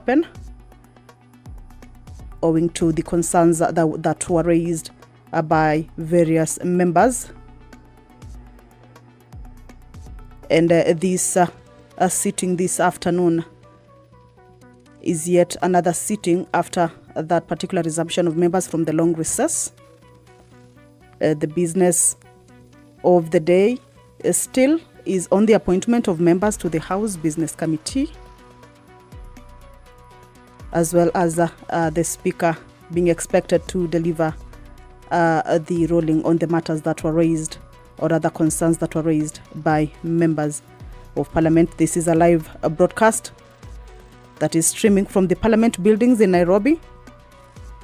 happen owing to the concerns that were raised by various members. And this sitting this afternoon is yet another sitting after that particular resumption of members from the long recess. The business of the day still is on the appointment of members to the House Business Committee, as well as the Speaker being expected to deliver the ruling on the matters that were raised or other concerns that were raised by members of Parliament. This is a live broadcast that is streaming from the Parliament buildings in Nairobi,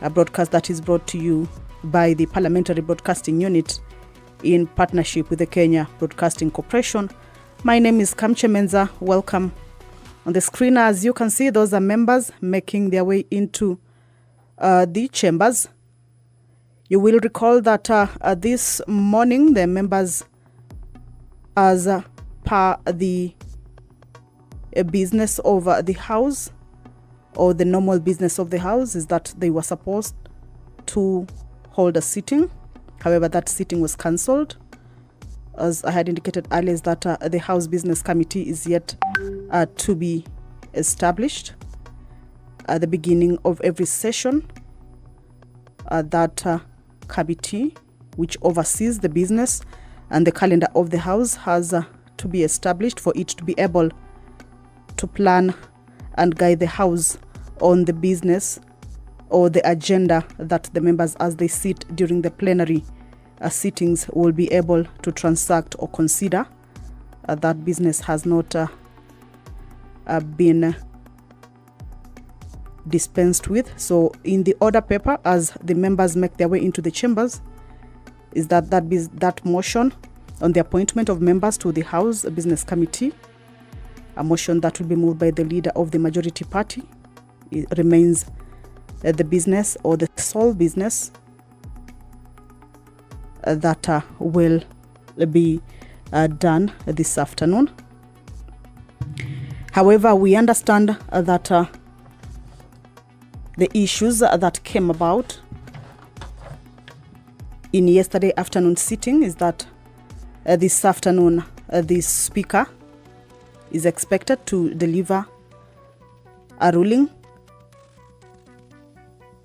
a broadcast that is brought to you by the Parliamentary Broadcasting Unit in partnership with the Kenya Broadcasting Corporation. My name is Kamche Menza. Welcome. On the screen, as you can see, those are members making their way into the chambers. You will recall that this morning, the members, as per the business of the House, or the normal business of the House, is that they were supposed to hold a sitting. However, that sitting was cancelled. As I had indicated earlier, is that the House Business Committee is yet to be established. At the beginning of every session, that committee, which oversees the business and the calendar of the House, has to be established for it to be able to plan and guide the House on the business or the agenda that the members, as they sit during the plenary sittings, will be able to transact or consider. That business has not been dispensed with. So in the order paper, as the members make their way into the chambers, is that motion on the appointment of members to the House Business Committee, a motion that will be moved by the leader of the majority party. It remains the business or the sole business that will be done this afternoon. However, we understand that the issues that came about in yesterday afternoon sitting is that this afternoon the Speaker is expected to deliver a ruling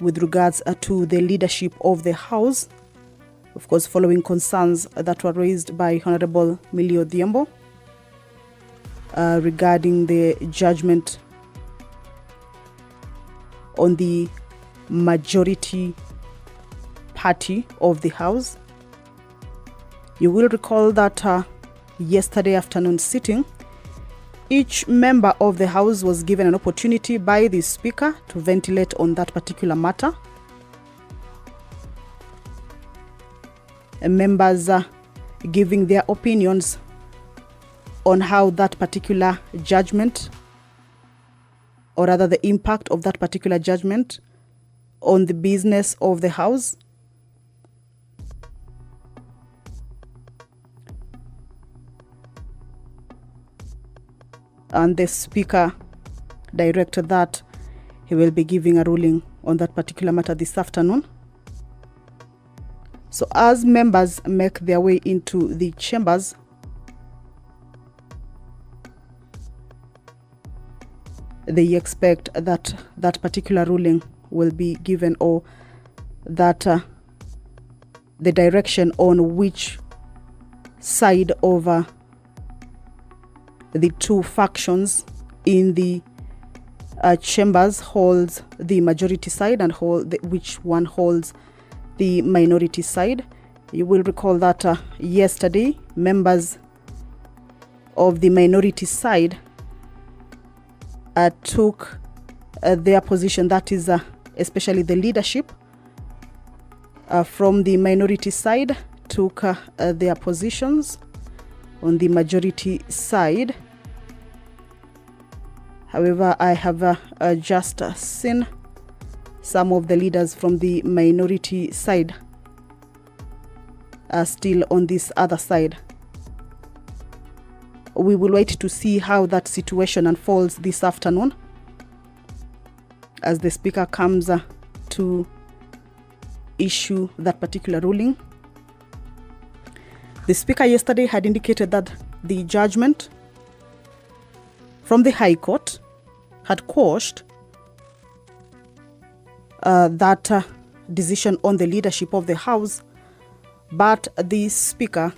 with regards to the leadership of the House, of course, following concerns that were raised by Honorable Millie Odhiambo regarding the judgment on the majority party of the House. You will recall that yesterday afternoon sitting, each member of the House was given an opportunity by the Speaker to ventilate on that particular matter. And members giving their opinions on how that particular judgment, or rather the impact of that particular judgment on the business of the House. And the Speaker directed that he will be giving a ruling on that particular matter this afternoon. So as members make their way into the chambers, they expect that that particular ruling will be given, or that the direction on which side of the two factions in the chambers holds the majority side and which one holds the minority side. You will recall that yesterday, members of the minority side took their position, that is especially the leadership from the minority side took their positions on the majority side. However, I have just seen some of the leaders from the minority side are still on this other side. We will wait to see how that situation unfolds this afternoon. as the Speaker comes to issue that particular ruling. The Speaker yesterday had indicated that the judgment from the High Court had quashed that decision on the leadership of the House, but the Speaker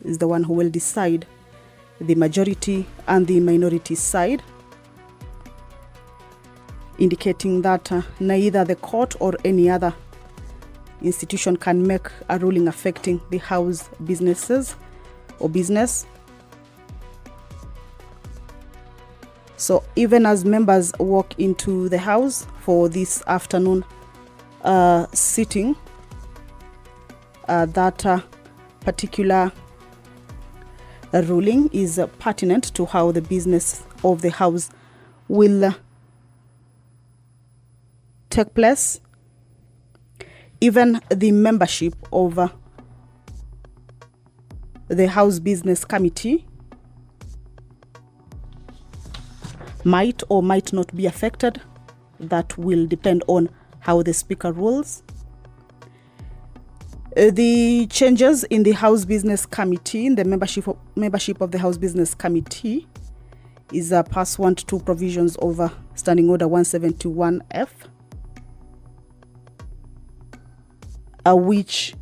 is the one who will decide the majority and the minority side, indicating that neither the court or any other institution can make a ruling affecting the House businesses or business. So even as members walk into the House for this afternoon sitting, that particular ruling is pertinent to how the business of the House will take place. Even the membership of the House Business Committee might or might not be affected. That will depend on how the Speaker rules. The changes in the House Business Committee, in the membership of the House Business Committee, is pursuant to provisions of Standing Order 171F, which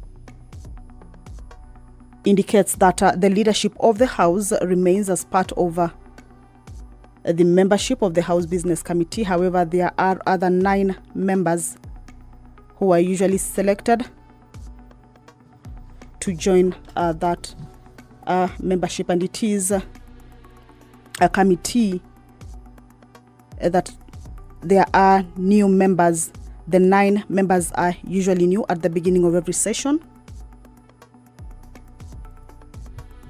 indicates that the leadership of the House remains as part of the membership of the House Business Committee. However, there are other 9 members who are usually selected to join that membership, and it is a committee that there are new members. The 9 members are usually new at the beginning of every session.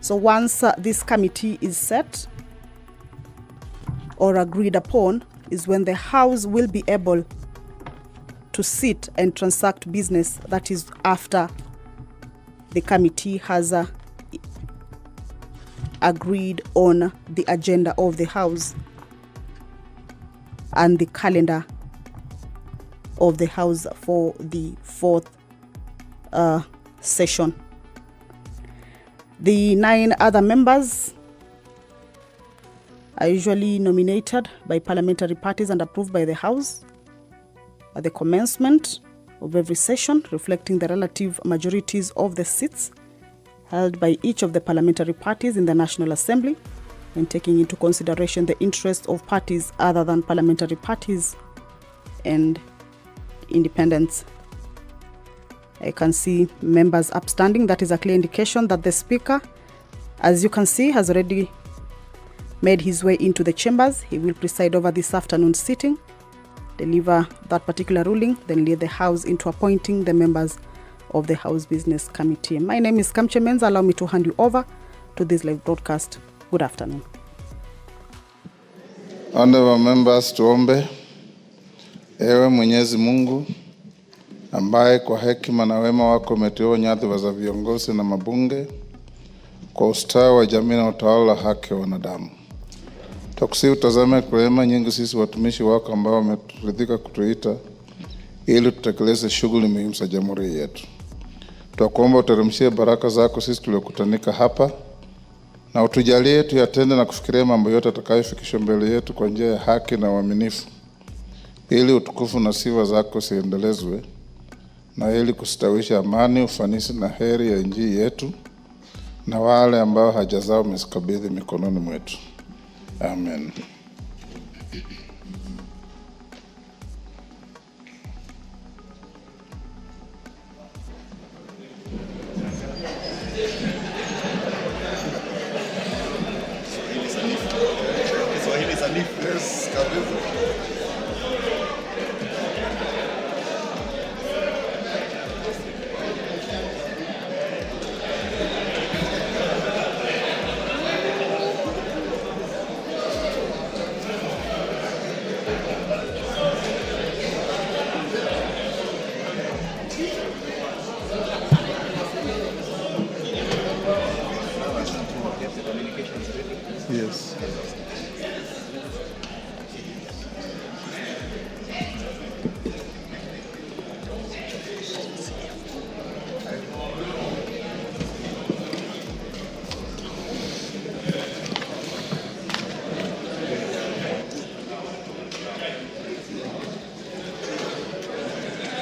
So once this committee is set or agreed upon, is when the House will be able to sit and transact business. That is after the committee has agreed on the agenda of the House and the calendar of the House for the 4th session. The 9 other members are usually nominated by parliamentary parties and approved by the House at the commencement of every session, reflecting the relative majorities of the seats held by each of the parliamentary parties in the National Assembly, and taking into consideration the interests of parties other than parliamentary parties and independents. I can see members upstanding. That is a clear indication that the Speaker, as you can see, has already made his way into the chambers. He will preside over this afternoon's sitting, deliver that particular ruling, then lead the House into appointing the members of the House Business Committee. My name is Kamche Menza. Allow me to hand you over to this live broadcast. Good afternoon. Honorable members, tuombe. Ewe Mwenyezi Mungu ambaye kwa hekima na wema wako umeteua nyadhifa za viongozi na mabunge kwa ustawi wa jamii na utawala wa haki wa wanadamu. Tukusihi utazame kwa rehema nyingi sisi watumishi wako ambao wameridhika kutuita ili tutekeleze shughuli muhimu za jamhuri yetu. Tunakuomba uteremshie baraka zako sisi tuliokutanika hapa, na utujalie tuyatende na kufikiria mambo yote atakayofikishwa mbele yetu kwa njia ya haki na uaminifu, ili utukufu na sifa zako siendelezwe, na ili kustawisha amani, ufanisi na heri ya nchi yetu na wale ambao haja zao umezikabidhi mikononi mwetu. Amen.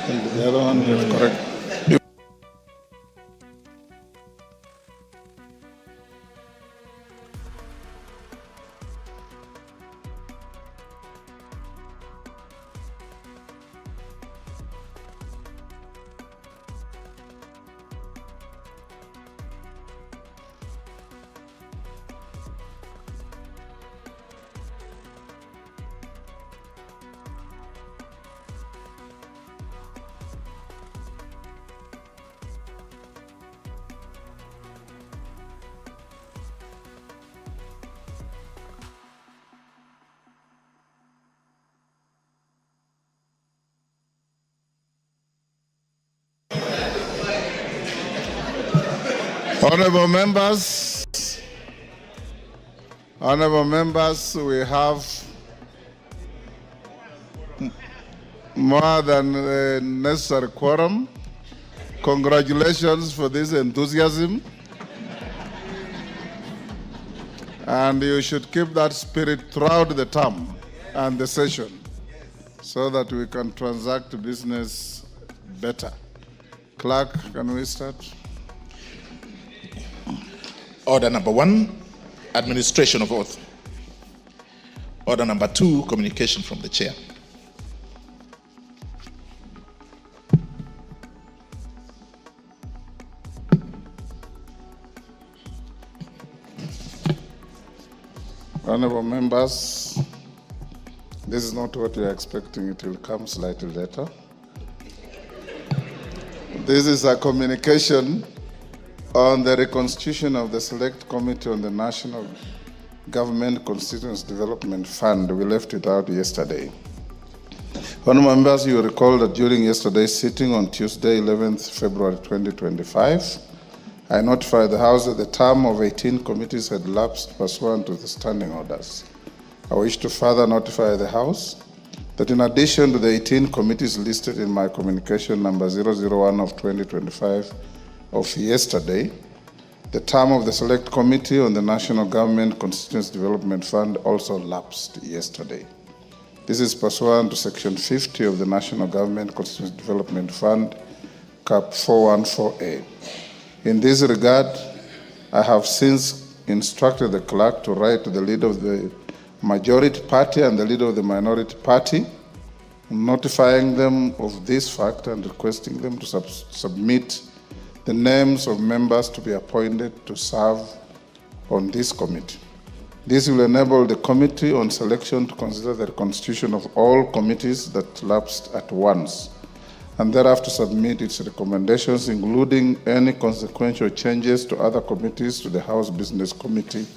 The other one is correct. Honorable members, we have more than the necessary quorum. Congratulations for this enthusiasm. And you should keep that spirit throughout the term and the session so that we can transact business better. Clerk, can we start? Order number 1, administration of oath. Order number 2, communication from the chair. Honorable members, this is not what you're expecting. It will come slightly later. This is a communication on the reconstitution of the Select Committee on the National Government Constituency Development Fund. We left it out yesterday. Honorable members, you recall that during yesterday's sitting on Tuesday, 11th February 2025, I notified the House that the term of 18 committees had lapsed pursuant to the standing orders. I wish to further notify the House that in addition to the 18 committees listed in my communication number 001 of 2025 of yesterday, the term of the Select Committee on the National Government Constituency Development Fund also lapsed yesterday. This is pursuant to Section 50 of the National Government Constituency Development Fund, Cap 414A. In this regard, I have since instructed the clerk to write to the leader of the majority party and the leader of the minority party, notifying them of this fact and requesting them to submit the names of members to be appointed to serve on this committee. This will enable the Committee on Selection to consider the reconstitution of all committees that lapsed at once, and thereafter submit its recommendations, including any consequential changes to other committees, to the House Business Committee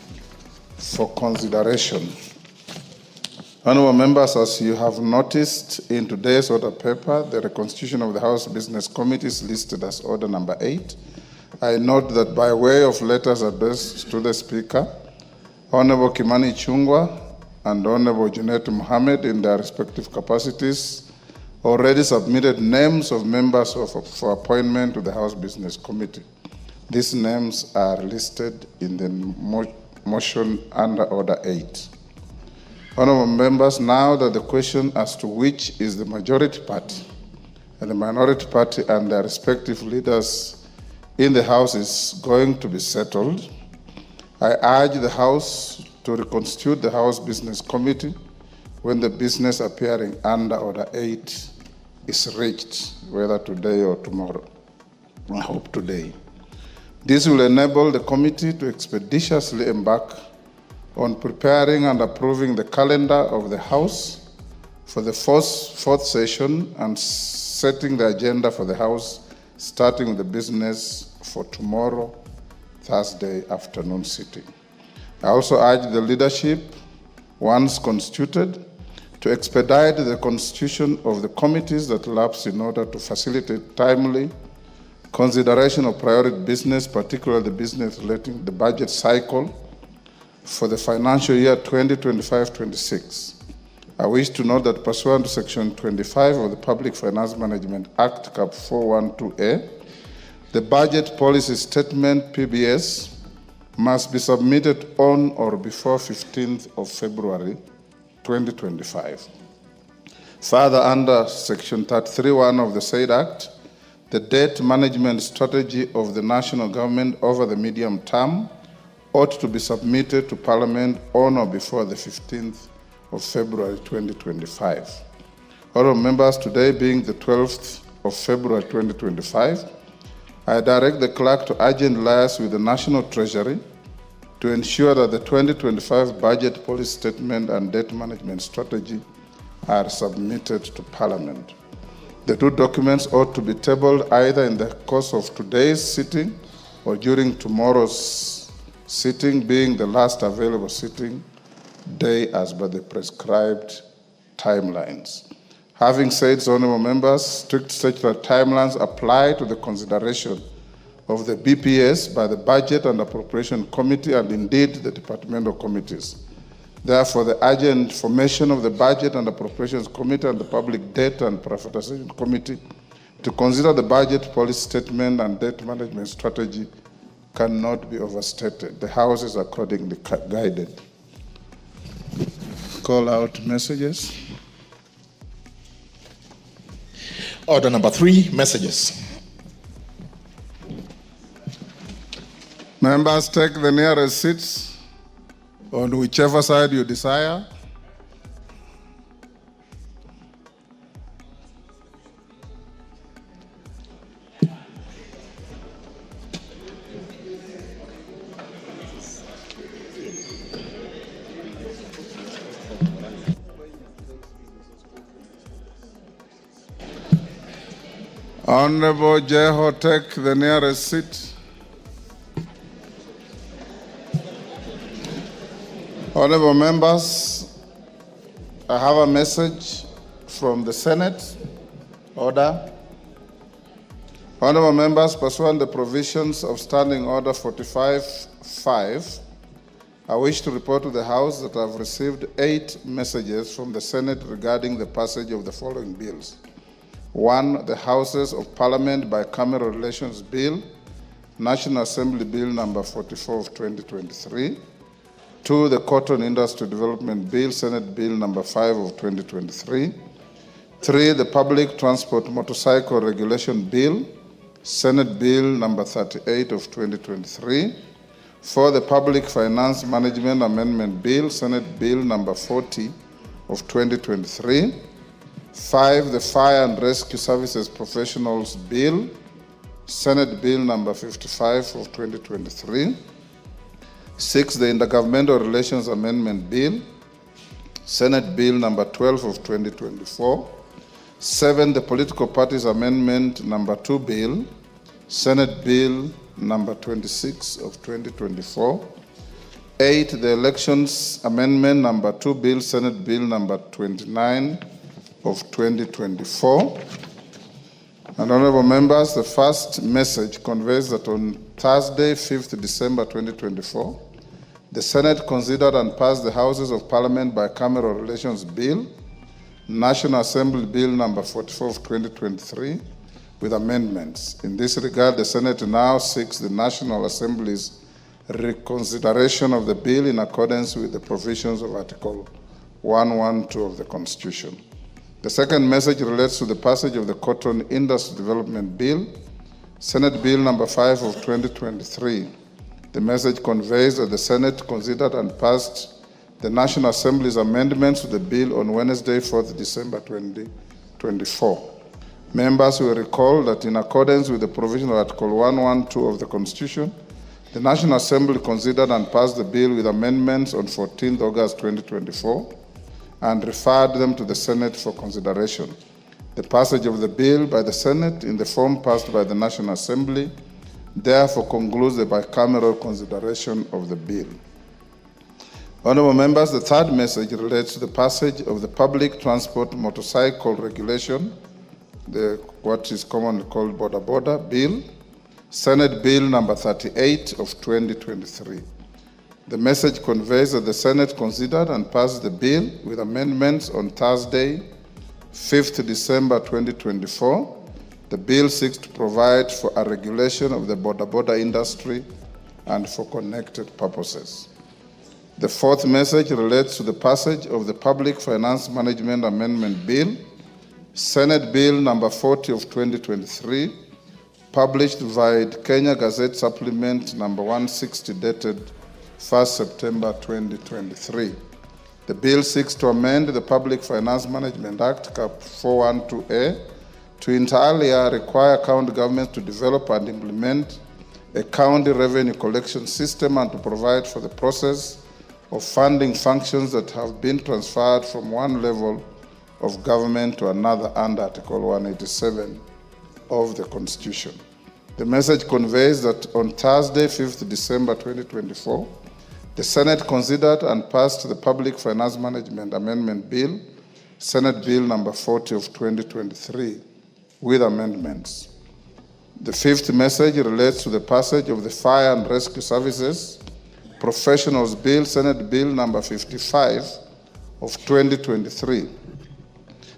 for consideration. Honorable members, as you have noticed in today's order paper, the reconstitution of the House Business Committee is listed as order number 8. I note that by way of letters addressed to the Speaker, Honorable Kimani Chungwa and Honorable Junet Mohammed, in their respective capacities, already submitted names of members for appointment to the House Business Committee. These names are listed in the motion under order 8. Honorable members, now that the question as to which is the majority party and the minority party and their respective leaders in the House is going to be settled, I urge the House to reconstitute the House Business Committee when the business appearing under order 8 is reached, whether today or tomorrow. I hope today. This will enable the committee to expeditiously embark on preparing and approving the calendar of the House for the fourth session and setting the agenda for the House, starting with the business for tomorrow, Thursday afternoon sitting. I also urge the leadership, once constituted, to expedite the constitution of the committees that lapse in order to facilitate timely consideration of priority business, particularly the business relating to the budget cycle for the financial year 2025-26. I wish to note that pursuant to Section 25 of the Public Finance Management Act, Cap 412A, the Budget Policy Statement, PBS, must be submitted on or before 15th of February 2025. Further, under Section 33(1) of the said Act, the debt management strategy of the national government over the medium term ought to be submitted to Parliament on or before the 15th of February 2025. Honourable members, today being the 12th of February 2025, I direct the clerk to urgently liaise with the National Treasury to ensure that the 2025 budget policy statement and debt management strategy are submitted to Parliament. The two documents ought to be tabled either in the course of today's sitting or during tomorrow's sitting, being the last available sitting day as per the prescribed timelines. Having said so, honourable members, strict statutory timelines apply to the consideration of the BPS by the Budget and Appropriation Committee and indeed the departmental committees. Therefore, the urgent formation of the Budget and Appropriations Committee and the Public Debt and Privatization Committee to consider the budget policy statement and debt management strategy cannot be overstated. The House is accordingly guided. Call out messages. Order number 3, messages. Members, take the nearest seats on whichever side you desire. Honorable Jeho, take the nearest seat. Honorable members, I have a message from the Senate. Order. Honorable members, pursuant to the provisions of Standing Order 45(5), I wish to report to the House that I have received 8 messages from the Senate regarding the passage of the following bills. 1. The Houses of Parliament Bicameral Relations Bill, National Assembly Bill number 44 of 2023. 2. The Cotton Industry Development Bill, Senate Bill number 5 of 2023. 3. The Public Transport Motorcycle Regulation Bill, Senate Bill number 38 of 2023. 4. The Public Finance Management Amendment Bill, Senate Bill number 40 of 2023. 5. The Fire and Rescue Services Professionals Bill, Senate Bill number 55 of 2023. 6. The Intergovernmental Relations Amendment Bill, Senate Bill number 12 of 2024. 7. The Political Parties Amendment number 2 Bill, Senate Bill number 26 of 2024. 8. The Elections Amendment number 2 Bill, Senate Bill number 29 of 2024. And honorable members, the first message conveys that on Thursday, 5th December 2024, the Senate considered and passed the Houses of Parliament Bicameral Relations Bill, National Assembly Bill number 44 of 2023, with amendments. In this regard, the Senate now seeks the National Assembly's reconsideration of the bill in accordance with the provisions of Article 112 of the Constitution. The second message relates to the passage of the Cotton Industry Development Bill, Senate Bill number 5 of 2023. The message conveys that the Senate considered and passed the National Assembly's amendments to the bill on Wednesday, 4th December 2024. Members will recall that in accordance with the provision of Article 112 of the Constitution, the National Assembly considered and passed the bill with amendments on 14th August 2024 and referred them to the Senate for consideration. The passage of the bill by the Senate in the form passed by the National Assembly therefore concludes the bicameral consideration of the bill. Honorable members, the third message relates to the passage of the Public Transport Motorcycle Regulation, what is commonly called Border Bill, Senate Bill number 38 of 2023. The message conveys that the Senate considered and passed the bill with amendments on Thursday, 5th December 2024. The bill seeks to provide for a regulation of the border industry and for connected purposes. The fourth message relates to the passage of the Public Finance Management Amendment Bill, Senate Bill number 40 of 2023, published via Kenya Gazette Supplement number 160 dated 1st September 2023. The bill seeks to amend the Public Finance Management Act, Cap 412A, to entirely require county governments to develop and implement a county revenue collection system and to provide for the process of funding functions that have been transferred from one level of government to another under Article 187 of the Constitution. The message conveys that on Thursday, 5th December 2024, the Senate considered and passed the Public Finance Management Amendment Bill, Senate Bill number 40 of 2023, with amendments. The fifth message relates to the passage of the Fire and Rescue Services Professionals Bill, Senate Bill number 55 of 2023.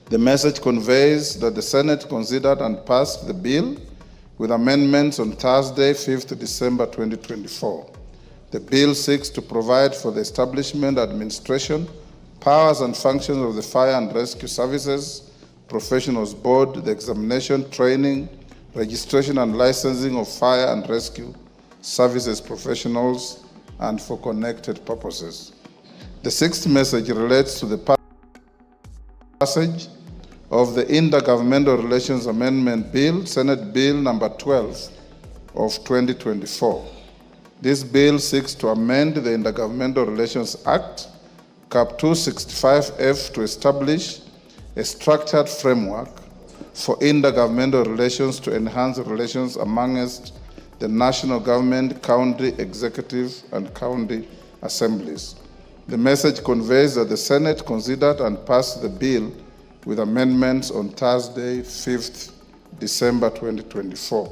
The message conveys that the Senate considered and passed the bill with amendments on Thursday, 5th December 2024. The bill seeks to provide for the establishment, administration, powers and functions of the Fire and Rescue Services Professionals Board, the examination, training, registration and licensing of fire and rescue services professionals, and for connected purposes. The sixth message relates to the passage of the Intergovernmental Relations Amendment Bill, Senate Bill number 12 of 2024. This bill seeks to amend the Intergovernmental Relations Act, Cap 265F, to establish a structured framework for intergovernmental relations to enhance relations amongst the national government, county executive, and county assemblies. The message conveys that the Senate considered and passed the bill with amendments on Thursday, 5th December 2024.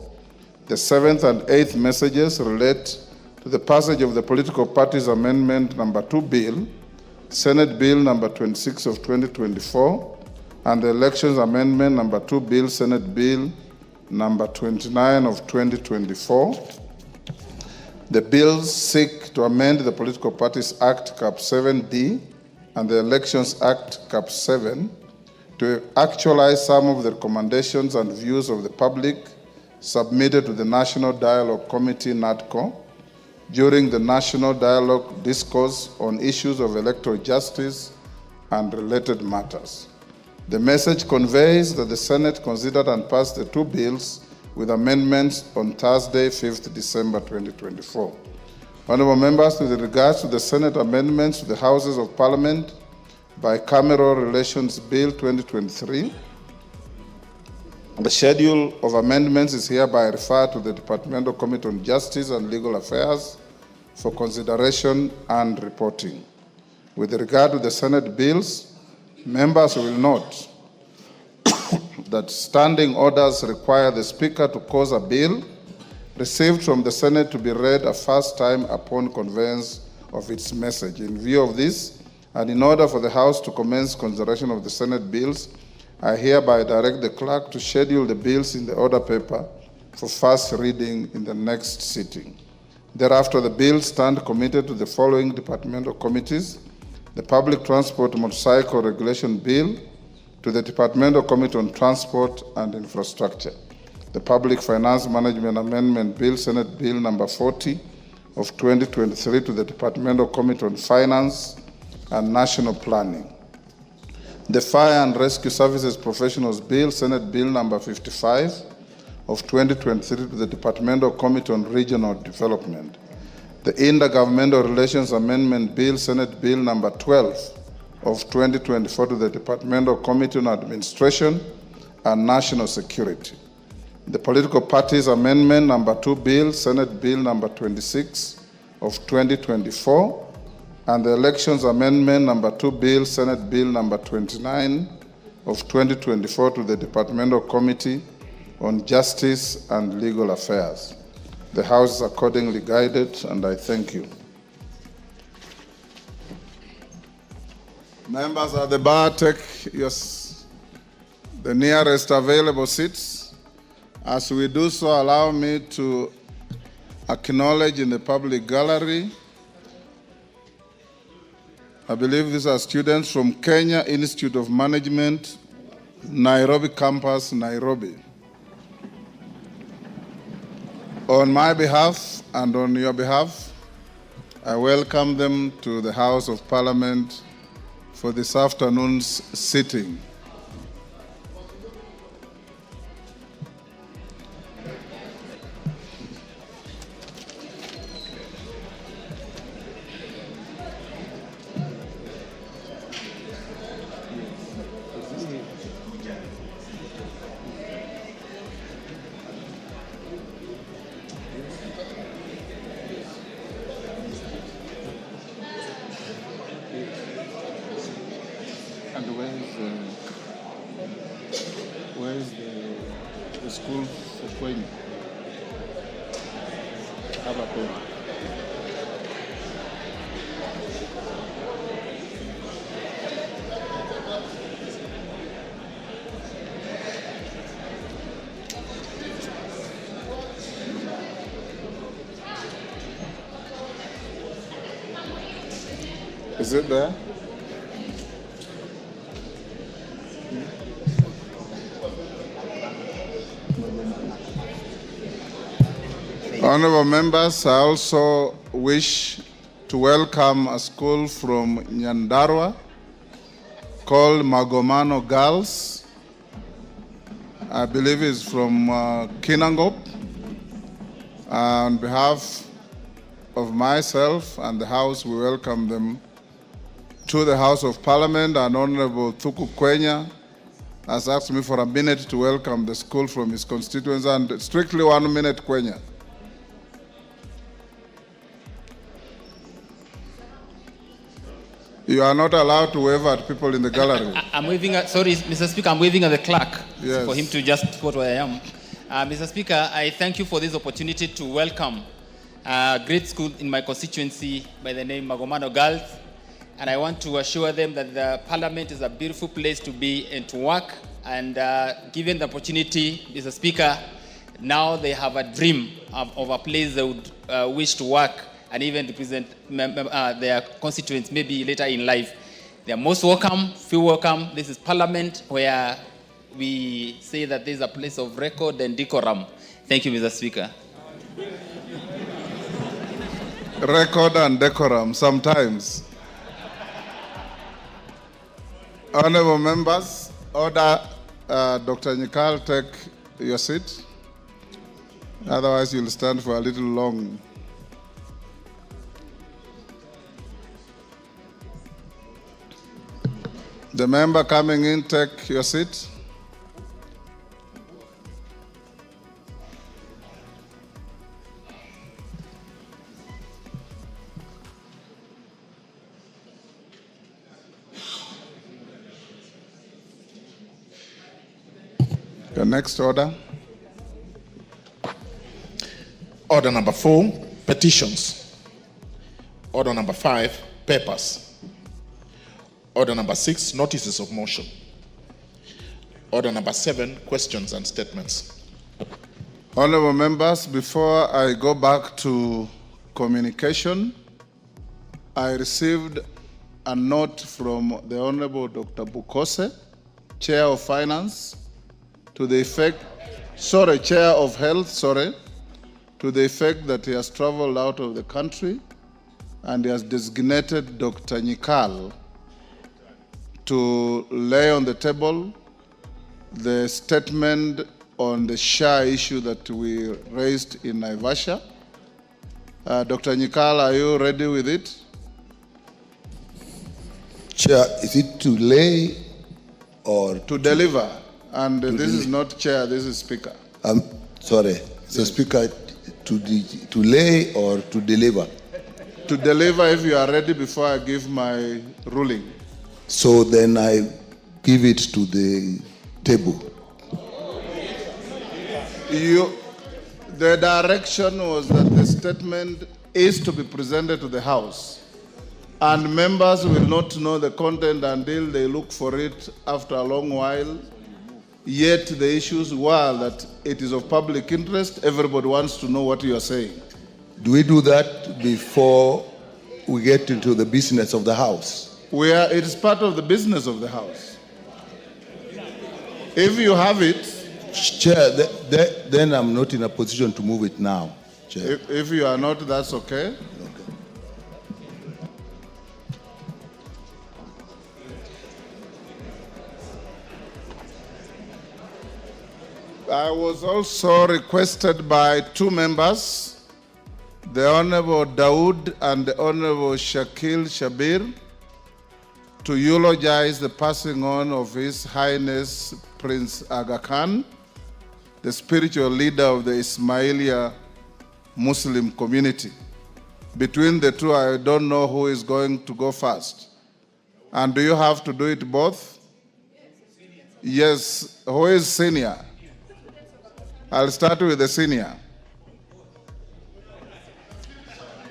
The seventh and eighth messages relate to the passage of the Political Parties Amendment number 2 Bill, Senate Bill number 26 of 2024, and the Elections Amendment number 2 Bill, Senate Bill number 29 of 2024. The bills seek to amend the Political Parties Act, Cap 7D, and the Elections Act, Cap 7, to actualize some of the recommendations and views of the public submitted to the National Dialogue Committee, NADCO, during the National Dialogue Discourse on issues of electoral justice and related matters. The message conveys that the Senate considered and passed the two bills with amendments on Thursday, 5th December 2024. Honorable members, with regards to the Senate amendments to the Houses of Parliament Bicameral Relations Bill 2023, the schedule of amendments is hereby referred to the Departmental Committee on Justice and Legal Affairs for consideration and reporting. With regard to the Senate bills, members will note that standing orders require the Speaker to cause a bill received from the Senate to be read a first time upon conveyance of its message. In view of this, and in order for the House to commence consideration of the Senate bills, I hereby direct the clerk to schedule the bills in the order paper for first reading in the next sitting. Thereafter, the bills stand committed to the following departmental committees: the Public Transport Motorcycle Regulation Bill to the Departmental Committee on Transport and Infrastructure, the Public Finance Management Amendment Bill, Senate Bill number 40 of 2023 to the Departmental Committee on Finance and National Planning, the Fire and Rescue Services Professionals Bill, Senate Bill number 55 of 2023 to the Departmental Committee on Regional Development, the Intergovernmental Relations Amendment Bill, Senate Bill number 12 of 2024 to the Departmental Committee on Administration and National Security, the Political Parties Amendment number 2 Bill, Senate Bill number 26 of 2024, and the Elections Amendment number 2 Bill, Senate Bill number 29 of 2024 to the Departmental Committee on Justice and Legal Affairs. The House is accordingly guided, and I thank you. Members at the bar, take the nearest available seats. As we do so, allow me to acknowledge in the public gallery, I believe these are students from Kenya Institute of Management Nairobi Campus, Nairobi. On my behalf and on your behalf, I welcome them to the House of Parliament for this afternoon's sitting. And where is the school for Kwenye? Is it there? Honorable members, I also wish to welcome a school from Nyandarua called Magomano Girls. I believe it's from Kinangop. On behalf of myself and the House, we welcome them to the House of Parliament. And Honorable Thuku Kwenya has asked me for a minute to welcome the school from his constituency, and strictly 1 minute, Kwenya. You are not allowed to wave at people in the gallery. I'm waving at, sorry, Mr. Speaker, I'm waving at the clerk for him to just quote where I am. Mr. Speaker, I thank you for this opportunity to welcome a great school in my constituency by the name Magomano Girls. And I want to assure them that the Parliament is a beautiful place to be and to work. And given the opportunity, Mr. Speaker, now they have a dream of a place they would wish to work and even represent their constituents maybe later in life. They are most welcome, feel welcome. This is Parliament where we say that there is a place of record and decorum. Thank you, Mr. Speaker. Record and decorum, sometimes. Honorable members, order Dr. Nyikal take your seat. Otherwise, you'll stand for a little long. The member coming in, take your seat. The next order. Order number 4, petitions. Order number 5, papers. Order number 6, notices of motion. Order number 7, questions and statements. Honorable members, before I go back to communication, I received a note from the Honorable Dr. Bukose, Chair of Finance, to the effect, Chair of Health, to the effect that he has traveled out of the country and he has designated Dr. Nyikal to lay on the table the statement on the SHA issue that we raised in Naivasha. Dr. Nyikal, are you ready with it? Chair, is it to lay or to deliver? And this is not chair, this is speaker. Sorry, so speaker, to lay or to deliver? To deliver if you are ready before I give my ruling. So then I give it to the table. The direction was that the statement is to be presented to the House. And members will not know the content until they look for it after a long while. Yet the issues were that it is of public interest. Everybody wants to know what you are saying. Do we do that before we get into the business of the House? It is part of the business of the House. If you have it, Chair, then I'm not in a position to move it now, Chair. if you are not, that's okay. I was also requested by two members, the Honorable Dawood and the Honorable Shakil Shabir, to eulogize the passing on of His Highness Prince Aga Khan, the spiritual leader of the Ismailia Muslim community. Between the two, I don't know who is going to go first. And do you have to do it both? Yes. Who is senior? I'll start with the senior.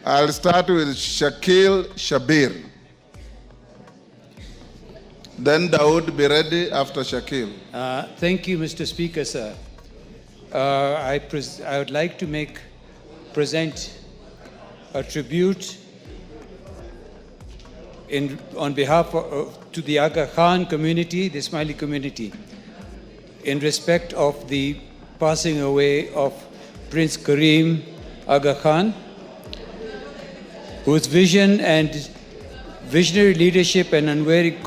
I'll start with Shakil Shabir. Then Dawood be ready after Shakil. Thank you, Mr. Speaker, sir. I would like to present a tribute on behalf to the Aga Khan community, the Ismaili community, in respect of the passing away of Prince Karim Aga Khan, whose vision and visionary leadership and unwavering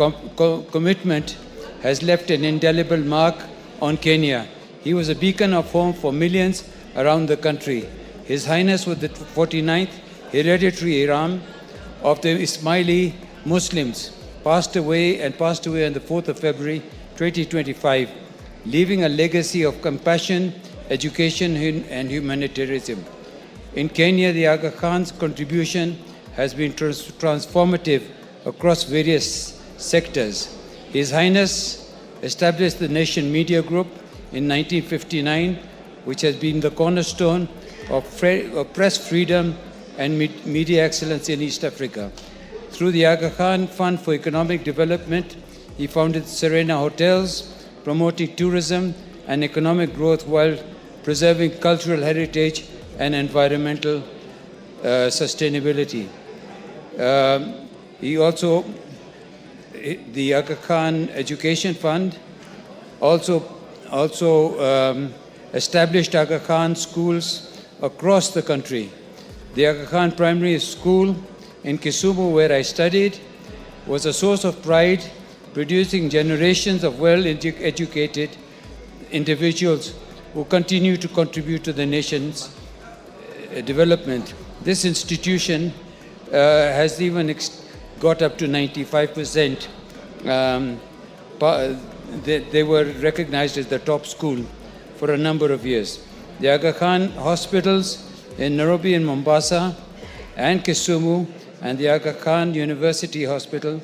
commitment has left an indelible mark on Kenya. He was a beacon of hope for millions around the country. His Highness was the 49th hereditary Imam of the Ismaili Muslims, passed away on the 4th of February 2025, leaving a legacy of compassion, education, and humanitarianism. In Kenya, the Aga Khan's contribution has been transformative across various sectors. His Highness established the Nation Media Group in 1959, which has been the cornerstone of press freedom and media excellence in East Africa. Through the Aga Khan Fund for Economic Development, he founded Serena Hotels, promoting tourism and economic growth while preserving cultural heritage and environmental sustainability. The Aga Khan Education Fund also established Aga Khan schools across the country. The Aga Khan Primary School in Kisumu, where I studied, was a source of pride, producing generations of well-educated individuals who continue to contribute to the nation's development. This institution has even got up to 95%. They were recognized as the top school for a number of years. The Aga Khan hospitals in Nairobi and Mombasa and Kisumu and the Aga Khan University Hospital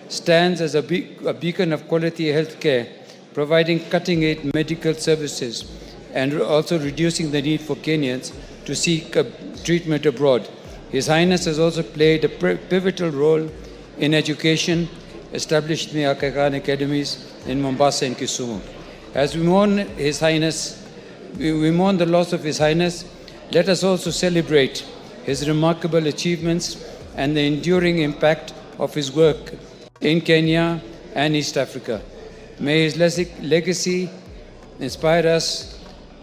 stands as a beacon of quality health care, providing cutting-edge medical services and also reducing the need for Kenyans to seek treatment abroad. His Highness has also played a pivotal role in education, establishing the Aga Khan academies in Mombasa and Kisumu. As we mourn His Highness, we mourn the loss of His Highness, let us also celebrate his remarkable achievements and the enduring impact of his work in Kenya and East Africa. May his legacy inspire us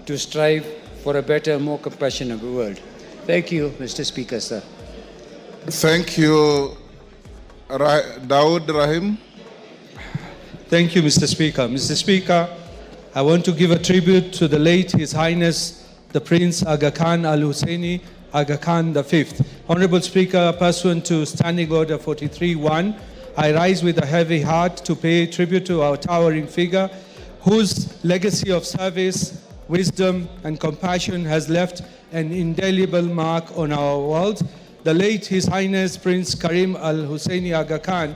to strive for a better, more compassionate world. Thank you, Mr. Speaker, sir. Thank you, Dawood Rahim. Thank you, Mr. Speaker. Mr. Speaker, I want to give a tribute to the late His Highness, the Prince Aga Khan Al-Husseini Aga Khan V. Honorable Speaker, pursuant to Standing Order 43.1, I rise with a heavy heart to pay tribute to our towering figure, whose legacy of service, wisdom, and compassion has left an indelible mark on our world. The late His Highness Prince Karim Al-Husseini Aga Khan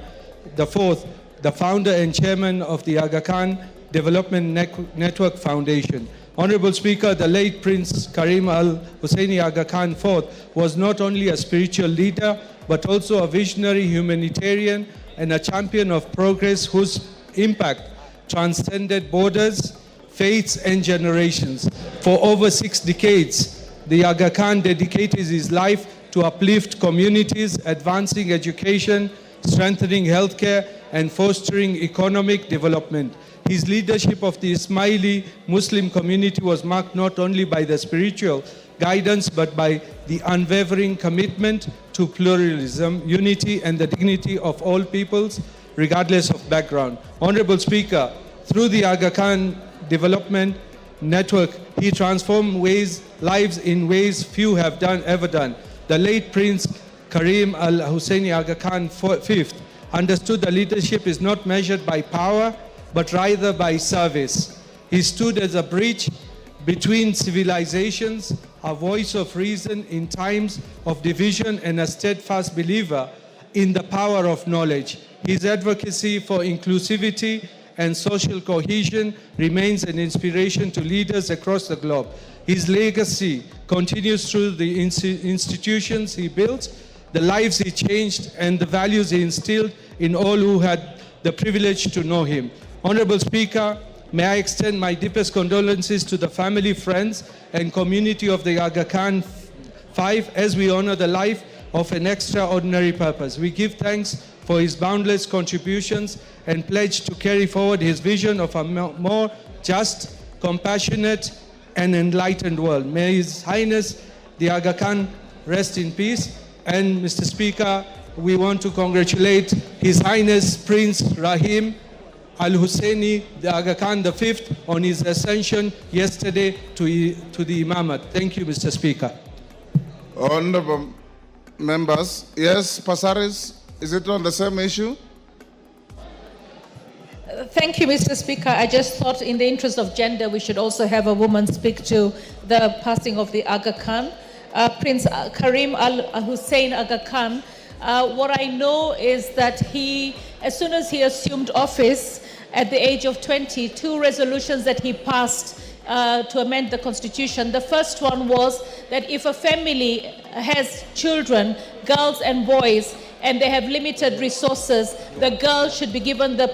IV, the founder and chairman of the Aga Khan Development Network Foundation. Honorable Speaker, the late Prince Karim Al-Husseini Aga Khan IV was not only a spiritual leader, but also a visionary humanitarian and a champion of progress whose impact transcended borders, faiths, and generations. For over 6 decades, the Aga Khan dedicated his life to uplift communities, advancing education, strengthening healthcare, and fostering economic development. His leadership of the Ismaili Muslim community was marked not only by the spiritual guidance, but by the unwavering commitment to pluralism, unity, and the dignity of all peoples, regardless of background. Honorable Speaker, through the Aga Khan Development Network, he transformed lives in ways few have ever done. The late Prince Karim Al-Husseini Aga Khan V understood that leadership is not measured by power, but rather by service. He stood as a bridge between civilizations, a voice of reason in times of division, and a steadfast believer in the power of knowledge. His advocacy for inclusivity and social cohesion remains an inspiration to leaders across the globe. His legacy continues through the institutions he built, the lives he changed, and the values he instilled in all who had the privilege to know him. Honorable Speaker, may I extend my deepest condolences to the family, friends, and community of the Aga Khan V as we honor the life of an extraordinary purpose. We give thanks for his boundless contributions and pledge to carry forward his vision of a more just, compassionate, and enlightened world. May His Highness the Aga Khan rest in peace. And Mr. Speaker, we want to congratulate His Highness Prince Rahim Al-Husseini the Aga Khan V on his ascension yesterday to the Imamate. Thank you, Mr. Speaker. Honorable members, yes, Pasaris, is it on the same issue? Thank you, Mr. Speaker. I just thought in the interest of gender, we should also have a woman speak to the passing of the Aga Khan. Prince Karim Al-Hussein Aga Khan, what I know is that he, as soon as he assumed office at the age of 20, 2 resolutions that he passed to amend the constitution. The first one was that if a family has children, girls and boys, and they have limited resources, the girl should be given the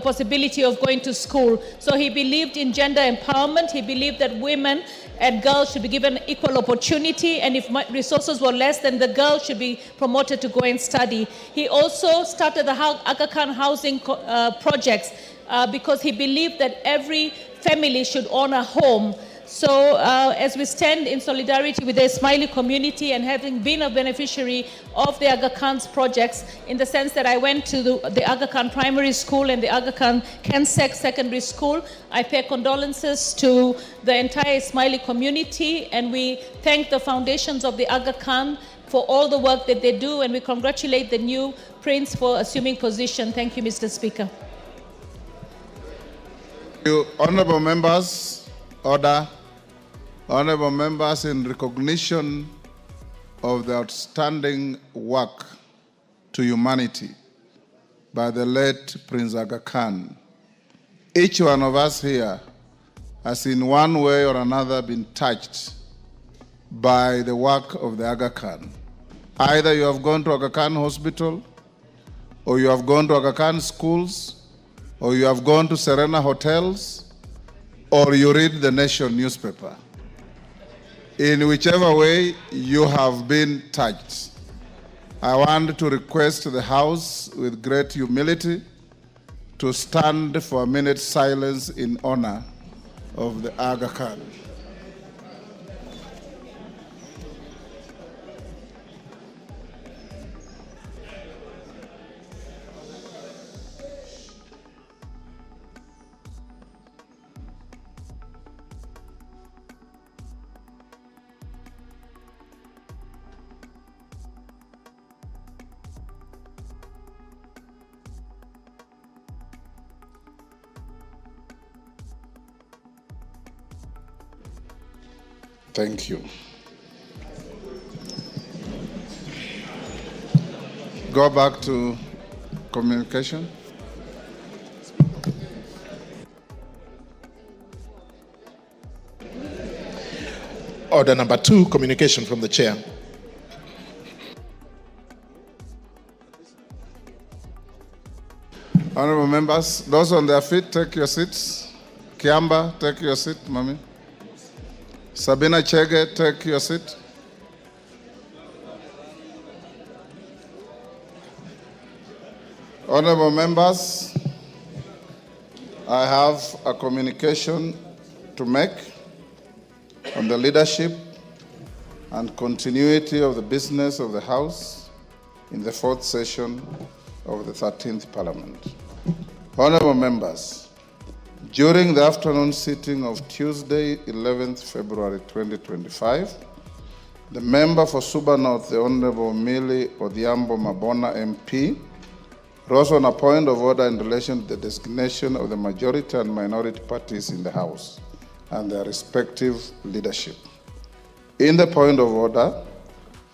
possibility of going to school. So he believed in gender empowerment. He believed that women and girls should be given equal opportunity, and if resources were less, then the girl should be promoted to go and study. He also started the Aga Khan housing projects because he believed that every family should own a home. So as we stand in solidarity with the Ismaili community and having been a beneficiary of the Aga Khan's projects, in the sense that I went to the Aga Khan Primary School and the Aga Khan Kensek Secondary School, I pay condolences to the entire Ismaili community, and we thank the foundations of the Aga Khan for all the work that they do, and we congratulate the new prince for assuming position. Thank you, Mr. Speaker. Thank you. Honorable members, order. Honorable members, in recognition of the outstanding work to humanity by the late Prince Aga Khan, each one of us here has in one way or another been touched by the work of the Aga Khan. Either you have gone to Aga Khan Hospital, or you have gone to Aga Khan schools, or you have gone to Serena hotels, or you read the Nation newspaper. In whichever way you have been touched, I want to request the House with great humility to stand for a minute's silence in honor of the Aga Khan. Thank you. Go back to communication. Order number 2, communication from the chair. Honorable members, those on their feet, take your seats. Kiamba, take your seat, Mami. Sabina Chege, take your seat. Honorable members, I have a communication to make on the leadership and continuity of the business of the House in the 4th session of the 13th Parliament. Honorable members, during the afternoon sitting of Tuesday, 11th February 2025, the member for Suba North, the Honorable Millie Odhiambo Mabona MP, rose on a point of order in relation to the designation of the majority and minority parties in the House and their respective leadership. In the point of order,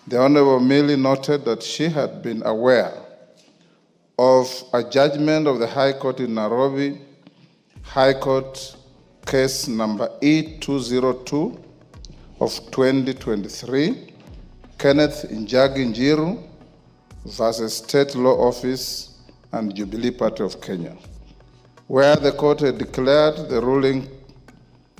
the Honorable Millie noted that she had been aware of a judgment of the High Court in Nairobi, High Court case number E202 of 2023, Kenneth Njagi Njiru versus State Law Office and Jubilee Party of Kenya, where the court had declared the ruling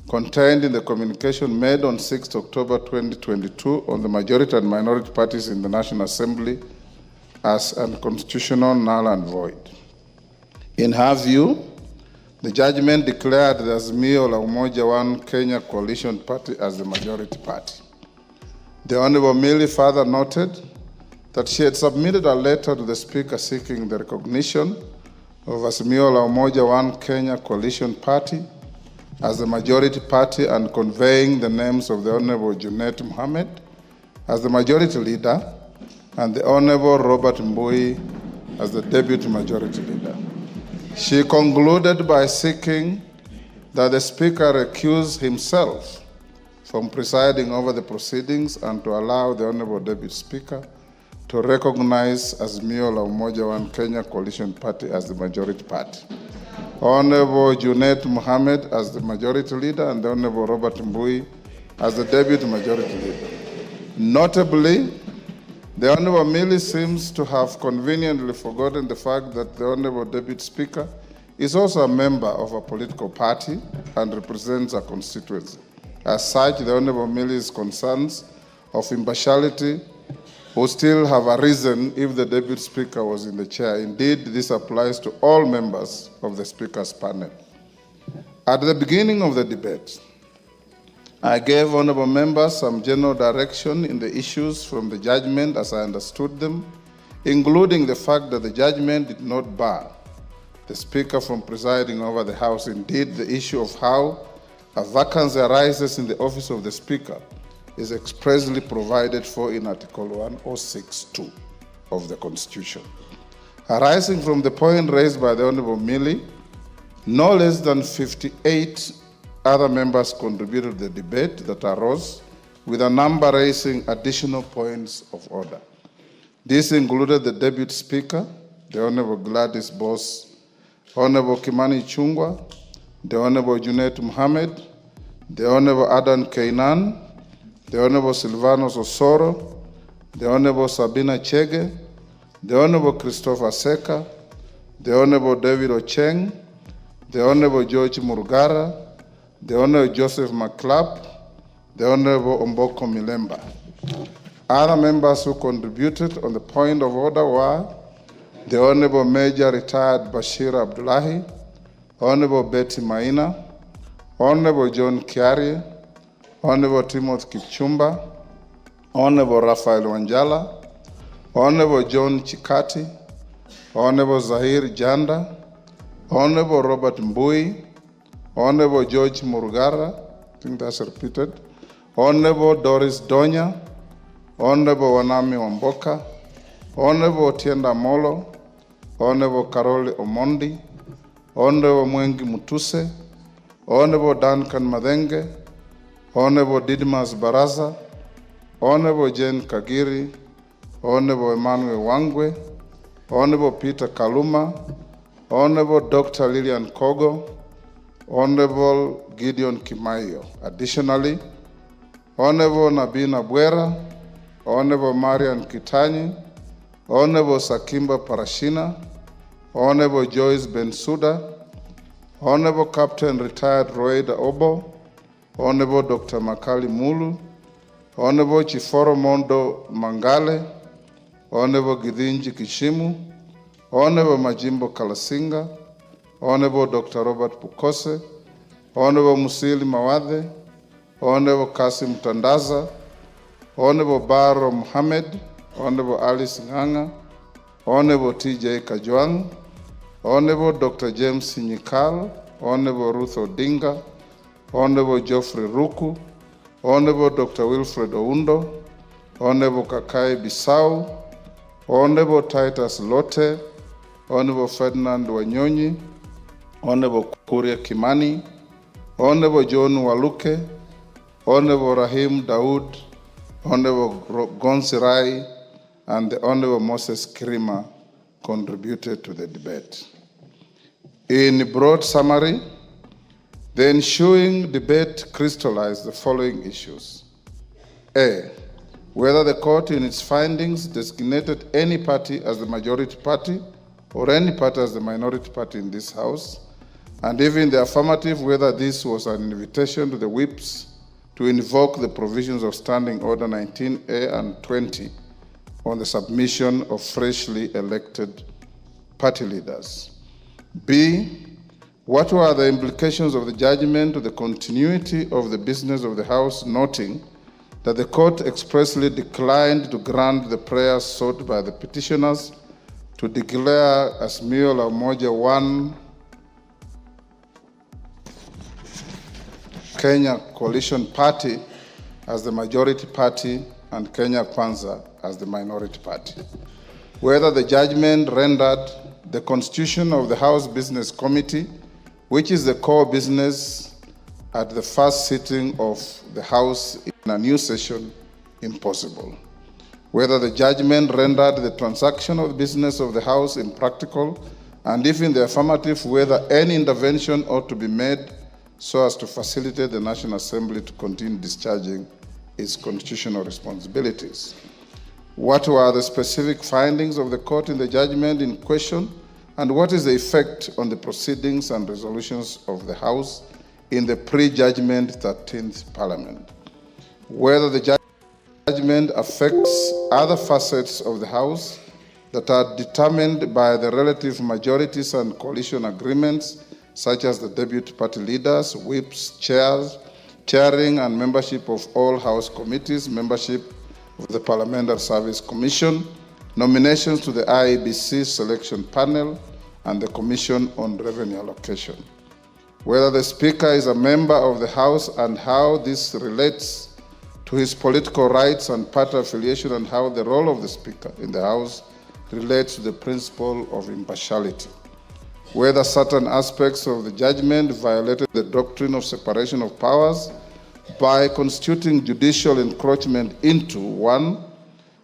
contained in the communication made on 6 October 2022 on the majority and minority parties in the National Assembly as unconstitutional, null and void. In her view, the judgment declared the Azimio la Umoja One Kenya Coalition Party as the majority party. The Honorable Millie further noted that she had submitted a letter to the Speaker seeking the recognition of Azimio la Umoja One Kenya Coalition Party as the majority party and conveying the names of the Honorable Junet Mohammed as the majority leader and the Honorable Robert Mbui as the deputy majority leader. She concluded by seeking that the Speaker recuse himself from presiding over the proceedings and to allow the Honorable Deputy Speaker to recognize Azimio la Umoja One Kenya Coalition Party as the majority party, Honorable Junet Mohammed as the majority leader and the Honorable Robert Mbui as the deputy majority leader. Notably, the Honorable Millie seems to have conveniently forgotten the fact that the Honorable Deputy Speaker is also a member of a political party and represents a constituency. As such, the Honorable Millie's concerns of impartiality would still have arisen if the Deputy Speaker was in the chair. Indeed, this applies to all members of the Speaker's panel. At the beginning of the debate, I gave honorable members some general direction in the issues from the judgment as I understood them, including the fact that the judgment did not bar the Speaker from presiding over the House. Indeed, the issue of how a vacancy arises in the office of the Speaker is expressly provided for in Article 106(2) of the Constitution. Arising from the point raised by the Honorable Millie, no less than 58 other members contributed to the debate that arose, with a number raising additional points of order. This included the Deputy Speaker, the Honorable Gladys Boss, Honorable Kimani Chungwa, the Honorable Junet Mohammed, the Honorable Adan Kainan, the Honorable Silvanos Osoro, the Honorable Sabina Chege, the Honorable Christopher Seka, the Honorable David Ocheng, the Honorable George Murugara, the Honorable Joseph McClap, the Honorable Omboko Milemba. Other members who contributed on the point of order were the Honorable Major Retired Bashir Abdullahi, Honorable Betty Maina, Honorable John Kiari, Honorable Timothy Kipchumba, Honorable Raphael Wanjala, Honorable John Chikati, Honorable Zahir Janda, Honorable Robert Mbui, Honorable George Murugara, I think that's repeated, Honorable Doris Donya, Honorable Wanami Wamboka, Honorable Tienda Molo, Honorable Karole Omondi, Honorable Mwengi Mutuse, Honorable Duncan Madenge, Honorable Didmas Baraza, Honorable Jane Kagiri, Honorable Emmanuel Wangwe, Honorable Peter Kaluma, Honorable Dr. Lillian Kogo, Honorable Gideon Kimaio. Additionally, Honorable Nabina Bwera, Honorable Marian Kitani, Honorable Sakimba Parashina, Honorable Joyce Bensuda, Honorable Captain Retired Roeda Obo, Honorable Dr. Makali Mulu, Honorable Chiforo Mondo Mangale, Honorable Gidinji Kishimu, Honorable Majimbo Kalasinga, Honorable Dr. Robert Pukose, Honorable Musili Mawadhe, Honorable Kasim Tandaza, Honorable Baro Mohammed, Honorable Alice Nganga, Honorable TJ Kajwang, Honorable Dr. James Nyikal, Honorable Ruth Odinga, Honorable Geoffrey Ruku, Honorable Dr. Wilfred Oundo, Honorable Kakai Bisau, Honorable Titus Lote, Honorable Ferdinand Wanyonyi, Honorable Kuria Kimani, Honorable John Waluke, Honorable Rahim Daoud, Honorable Gonsi Rai, and the Honorable Moses Kirima contributed to the debate. In broad summary, the ensuing debate crystallized the following issues. A, whether the court in its findings designated any party as the majority party or any party as the minority party in this House, and even the affirmative, whether this was an invitation to the whips to invoke the provisions of Standing Order 19A and 20 on the submission of freshly elected party leaders. B, what were the implications of the judgment to the continuity of the business of the House, noting that the court expressly declined to grant the prayers sought by the petitioners to declare Azimio la Umoja One Kenya Coalition Party as the majority party and Kenya Kwanza as the minority party. Whether the judgment rendered the constitution of the House Business Committee, which is the core business at the first sitting of the House in a new session, impossible. Whether the judgment rendered the transaction of the business of the House impractical, and if in the affirmative, whether any intervention ought to be made so as to facilitate the National Assembly to continue discharging its constitutional responsibilities. What were the specific findings of the court in the judgment in question, and what is the effect on the proceedings and resolutions of the House in the pre-judgment 13th Parliament? Whether the judgment affects other facets of the House that are determined by the relative majorities and coalition agreements, such as the deputy party leaders, whips, chairs, chairing and membership of all House committees, membership of the Parliamentary Service Commission, nominations to the IEBC selection panel, and the Commission on Revenue Allocation. Whether the Speaker is a member of the House and how this relates to his political rights and party affiliation, and how the role of the Speaker in the House relates to the principle of impartiality. Whether certain aspects of the judgment violated the doctrine of separation of powers by constituting judicial encroachment into, 1,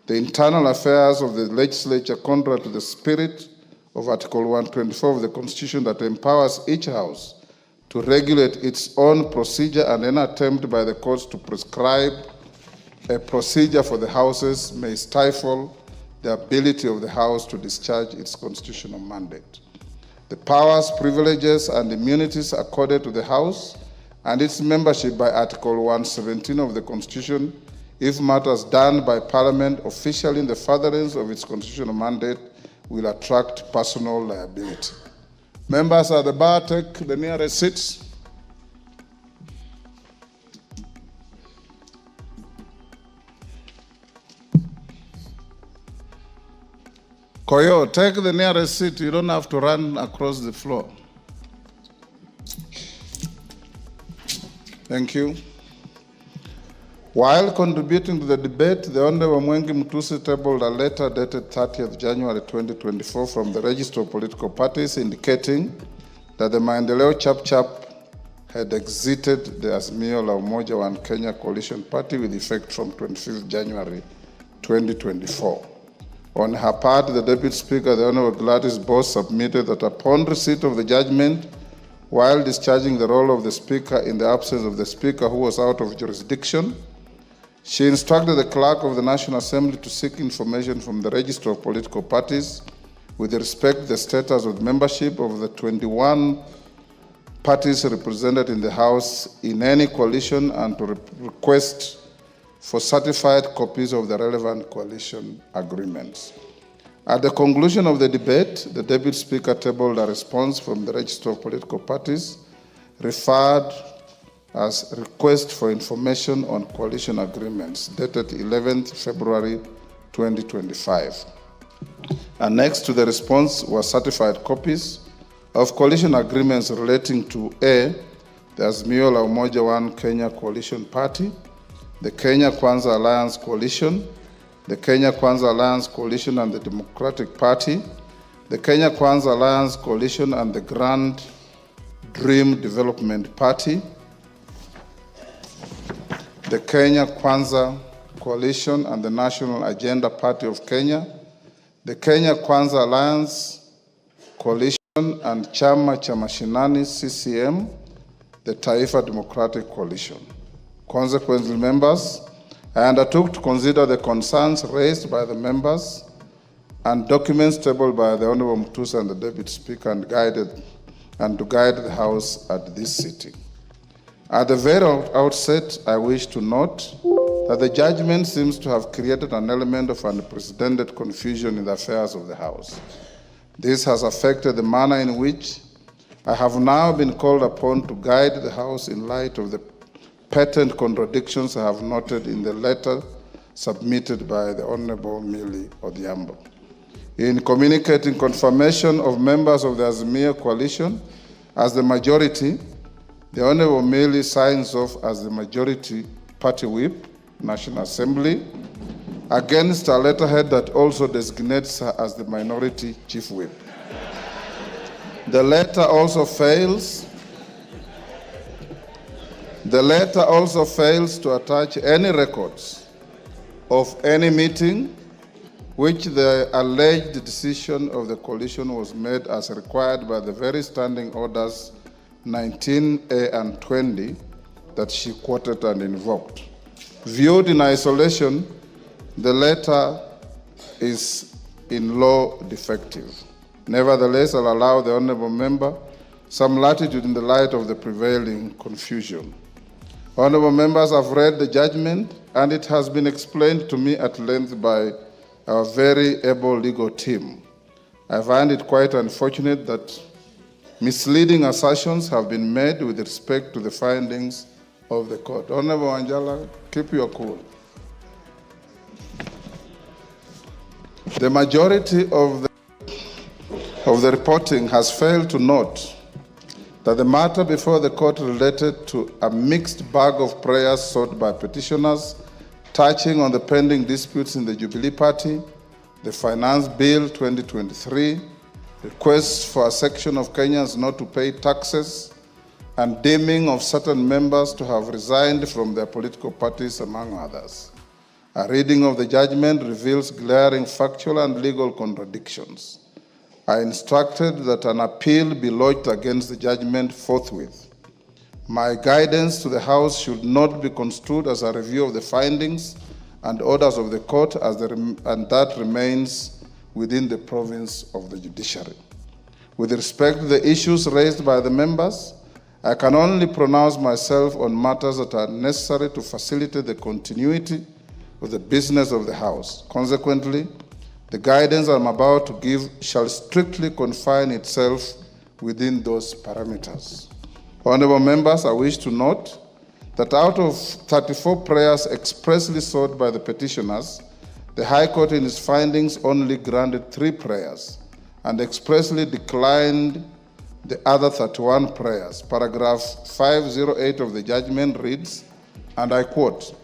the internal affairs of the legislature contrary to the spirit of Article 124 of the Constitution that empowers each House to regulate its own procedure, and any attempt by the courts to prescribe a procedure for the Houses may stifle the ability of the House to discharge its constitutional mandate. The powers, privileges, and immunities accorded to the House and its membership by Article 117 of the Constitution, if matters done by Parliament officially in the furtherance of its constitutional mandate, will attract personal liability. Members at the bar, take the nearest seats. Koyo, take the nearest seat. You don't have to run across the floor. Thank you. While contributing to the debate, the Honorable Mwengi Mutusi tabled a letter dated 30th January 2024 from the Register of Political Parties indicating that the Maendeleo Chap had exited the Azimio la Umoja One Kenya Coalition Party with effect from 25th January 2024. On her part, the Deputy Speaker, the Honorable Gladys Boss, submitted that upon receipt of the judgment, while discharging the role of the Speaker in the absence of the Speaker who was out of jurisdiction, she instructed the Clerk of the National Assembly to seek information from the Register of Political Parties with respect to the status of the membership of the 21 parties represented in the House in any coalition, and to request for certified copies of the relevant coalition agreements. At the conclusion of the debate, the Deputy Speaker tabled a response from the Register of Political Parties referred as Request for Information on Coalition Agreements, dated 11th February 2025. Annexed to the response were certified copies of coalition agreements relating to A, the Azimio la Umoja One Kenya Coalition Party, the Kenya Kwanza Alliance Coalition, the Kenya Kwanza Alliance Coalition and the Democratic Party, the Kenya Kwanza Alliance Coalition and the Grand Dream Development Party, the Kenya Kwanza Coalition and the National Agenda Party of Kenya, the Kenya Kwanza Alliance Coalition and Chama cha Mashinani CCM, the Taifa Democratic Coalition. Consequently, members, I undertook to consider the concerns raised by the members and documents tabled by the Honorable Mutusa and the Deputy Speaker and to guide the House at this sitting. At the very outset, I wish to note that the judgment seems to have created an element of unprecedented confusion in the affairs of the House. This has affected the manner in which I have now been called upon to guide the House in light of the patent contradictions I have noted in the letter submitted by the Honorable Millie Odhiambo. In communicating confirmation of members of the Azimio coalition as the majority, the Honorable Millie signs off as the majority party whip, National Assembly, against a letterhead that also designates her as the minority chief whip. The letter also fails to attach any records of any meeting which the alleged decision of the coalition was made as required by the very standing orders 19A and 20 that she quoted and invoked. Viewed in isolation, the letter is in law defective. Nevertheless, I'll allow the honorable member some latitude in the light of the prevailing confusion. Honorable members, I've read the judgment and it has been explained to me at length by our very able legal team. I find it quite unfortunate that misleading assertions have been made with respect to the findings of the court. Honorable Wanjala, keep your cool. The majority of the reporting has failed to note that the matter before the court related to a mixed bag of prayers sought by petitioners touching on the pending disputes in the Jubilee Party, the Finance Bill 2023, requests for a section of Kenyans not to pay taxes, and deeming of certain members to have resigned from their political parties, among others. A reading of the judgment reveals glaring factual and legal contradictions. I instructed that an appeal be lodged against the judgment forthwith. My guidance to the House should not be construed as a review of the findings and orders of the court, and that remains within the province of the judiciary. With respect to the issues raised by the members, I can only pronounce myself on matters that are necessary to facilitate the continuity of the business of the House. Consequently, the guidance I'm about to give shall strictly confine itself within those parameters. Honorable members, I wish to note that out of 34 prayers expressly sought by the petitioners, the High Court in its findings only granted 3 prayers and expressly declined the other 31 prayers. Paragraph 508 of the judgment reads, and I quote,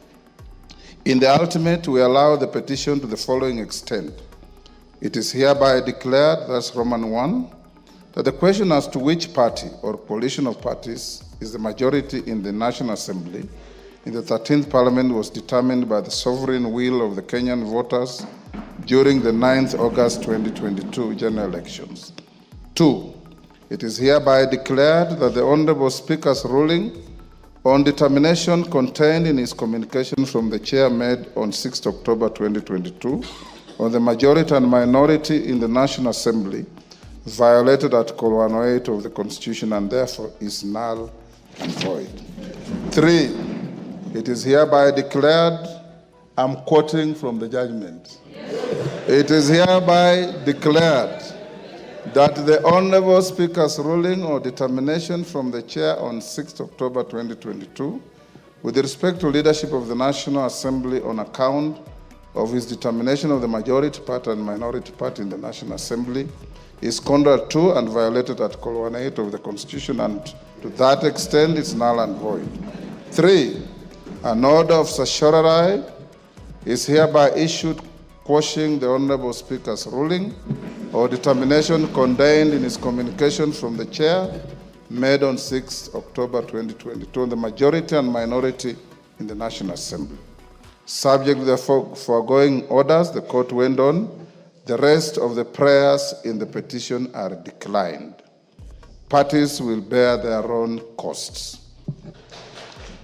"In the ultimate, we allow the petition to the following extent. It is hereby declared," that's Roman 1, "that the question as to which party or coalition of parties is the majority in the National Assembly in the 13th Parliament was determined by the sovereign will of the Kenyan voters during the 9th August 2022 general elections. 2, it is hereby declared that the Honorable Speaker's ruling on determination contained in his communication from the Chair made on 6th October 2022 on the majority and minority in the National Assembly violated Article 108 of the Constitution and therefore is null and void. 3, it is hereby declared, I'm quoting from the judgment. Yes. It is hereby declared that the Honorable Speaker's ruling or determination from the Chair on 6th October 2022 with respect to leadership of the National Assembly on account of his determination of the majority party and minority party in the National Assembly is contrary to and violated Article 108 of the Constitution, and to that extent is null and void. 3. An order of certiorari is hereby issued quashing the Honorable Speaker's ruling or determination contained in his communication from the Chair made on 6 October 2022 on the majority and minority in the National Assembly. Subject to the foregoing orders, the court went on. The rest of the prayers in the petition are declined. Parties will bear their own costs.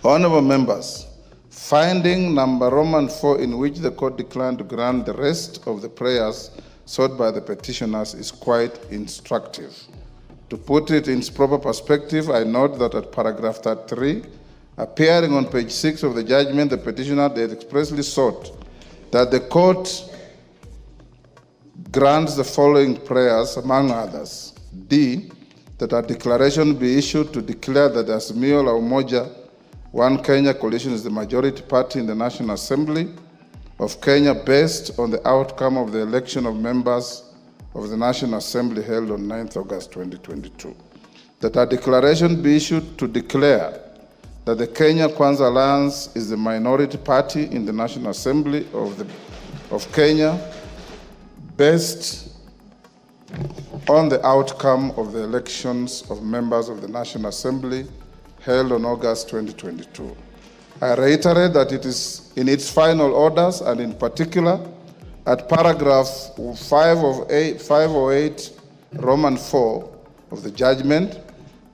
Honorable members, finding number Roman 4 in which the court declined to grant the rest of the prayers sought by the petitioners is quite instructive. To put it in its proper perspective, I note that at paragraph 33, appearing on page 6 of the judgment, the petitioner had expressly sought that the court grants the following prayers, among others. D, that a declaration be issued to declare that the Azimio la Umoja One Kenya coalition is the majority party in the National Assembly of Kenya based on the outcome of the election of members of the National Assembly held on 9th August 2022. That a declaration be issued to declare that the Kenya Kwanza Alliance is the minority party in the National Assembly of Kenya based on the outcome of the elections of members of the National Assembly held on August 2022. I reiterate that it is in its final orders, and in particular at paragraph 508 Roman 4 of the judgment,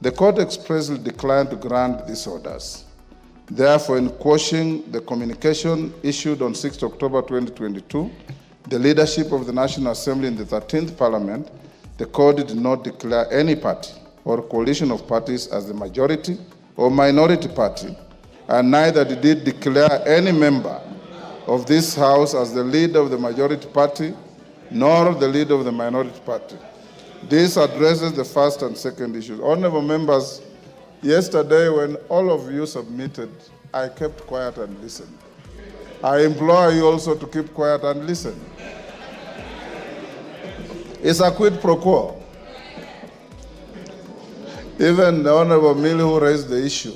the court expressly declined to grant these orders. Therefore, in quashing the communication issued on 6 October 2022, the leadership of the National Assembly in the 13th Parliament, the court did not declare any party or coalition of parties as the majority or minority party, and neither did it declare any member of this House as the leader of the majority party, nor the leader of the minority party. This addresses the first and second issues. Honorable members, yesterday when all of you submitted, I kept quiet and listened. I implore you also to keep quiet and listen. It's a quid pro quo. Even the Honorable Millie, who raised the issue,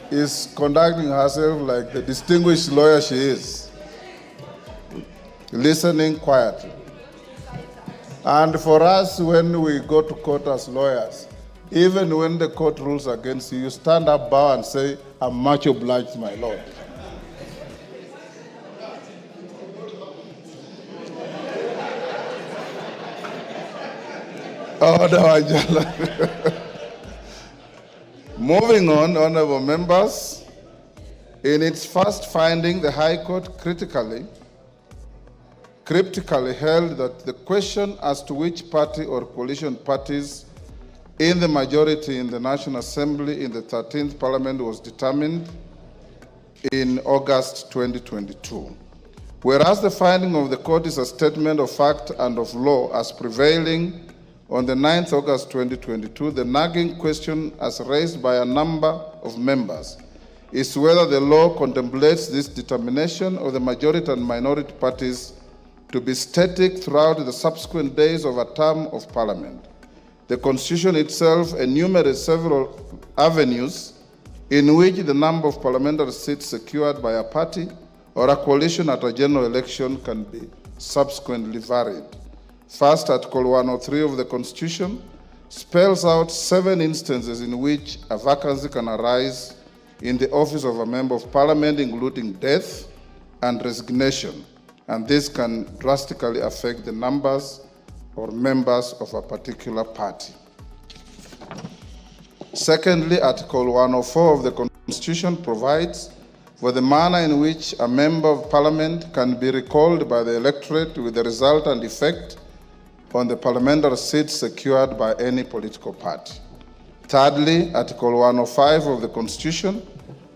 is conducting herself like the distinguished lawyer she is, listening quietly. And for us, when we go to court as lawyers, even when the court rules against you, you stand up, bow, and say, "I'm much obliged, my lord." Moving on, honorable members, in its first finding, the High Court cryptically held that the question as to which party or coalition parties in the majority in the National Assembly in the 13th Parliament was determined in August 2022. Whereas the finding of the court is a statement of fact and of law as prevailing on the 9th August 2022, the nagging question as raised by a number of members is whether the law contemplates this determination of the majority and minority parties to be static throughout the subsequent days of a term of Parliament. The Constitution itself enumerates several avenues in which the number of parliamentary seats secured by a party or a coalition at a general election can be subsequently varied. First, Article 103 of the Constitution spells out 7 instances in which a vacancy can arise in the office of a member of Parliament, including death and resignation, and this can drastically affect the numbers or members of a particular party. Secondly, Article 104 of the Constitution provides for the manner in which a member of Parliament can be recalled by the electorate with the result and effect on the parliamentary seats secured by any political party. Thirdly, Article 105 of the Constitution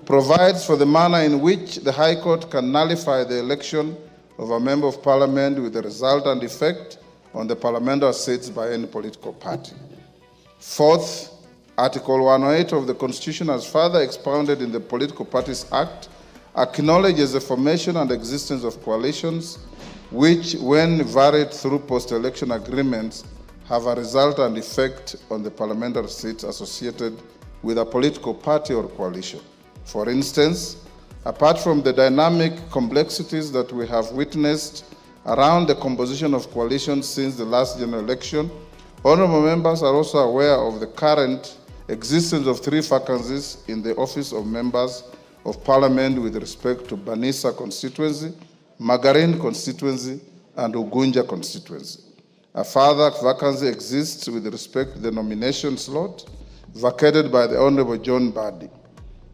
provides for the manner in which the High Court can nullify the election of a member of parliament with the result and effect on the parliamentary seats by any political party. Fourth, Article 108 of the Constitution, as further expounded in the Political Parties Act, acknowledges the formation and existence of coalitions which, when varied through post-election agreements, have a result and effect on the parliamentary seats associated with a political party or coalition. For instance, apart from the dynamic complexities that we have witnessed around the composition of coalitions since the last general election, honorable members are also aware of the current existence of 3 vacancies in the office of members of parliament with respect to Banisa constituency, Magarin constituency, and Ugunja constituency. A further vacancy exists with respect to the nomination slot vacated by the Honorable John Badi.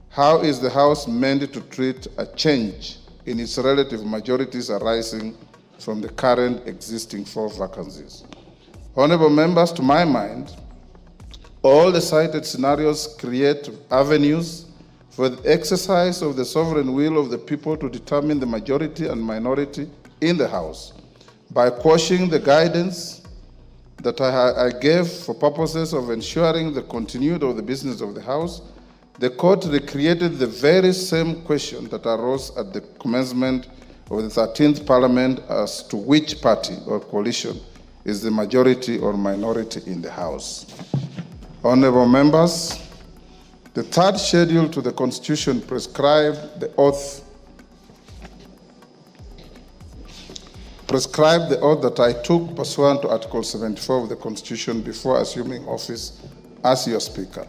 How is the House meant to treat a change in its relative majorities arising from the current existing 4 vacancies? Honorable members, to my mind, all the cited scenarios create avenues for the exercise of the sovereign will of the people to determine the majority and minority in the House. By quashing the guidance that I gave for purposes of ensuring the continuity of the business of the House, the court recreated the very same question that arose at the commencement of the 13th Parliament as to which party or coalition is the majority or minority in the House. Honorable members, the 3rd schedule to the Constitution prescribed the oath that I took pursuant to Article 74 of the Constitution before assuming office as your Speaker.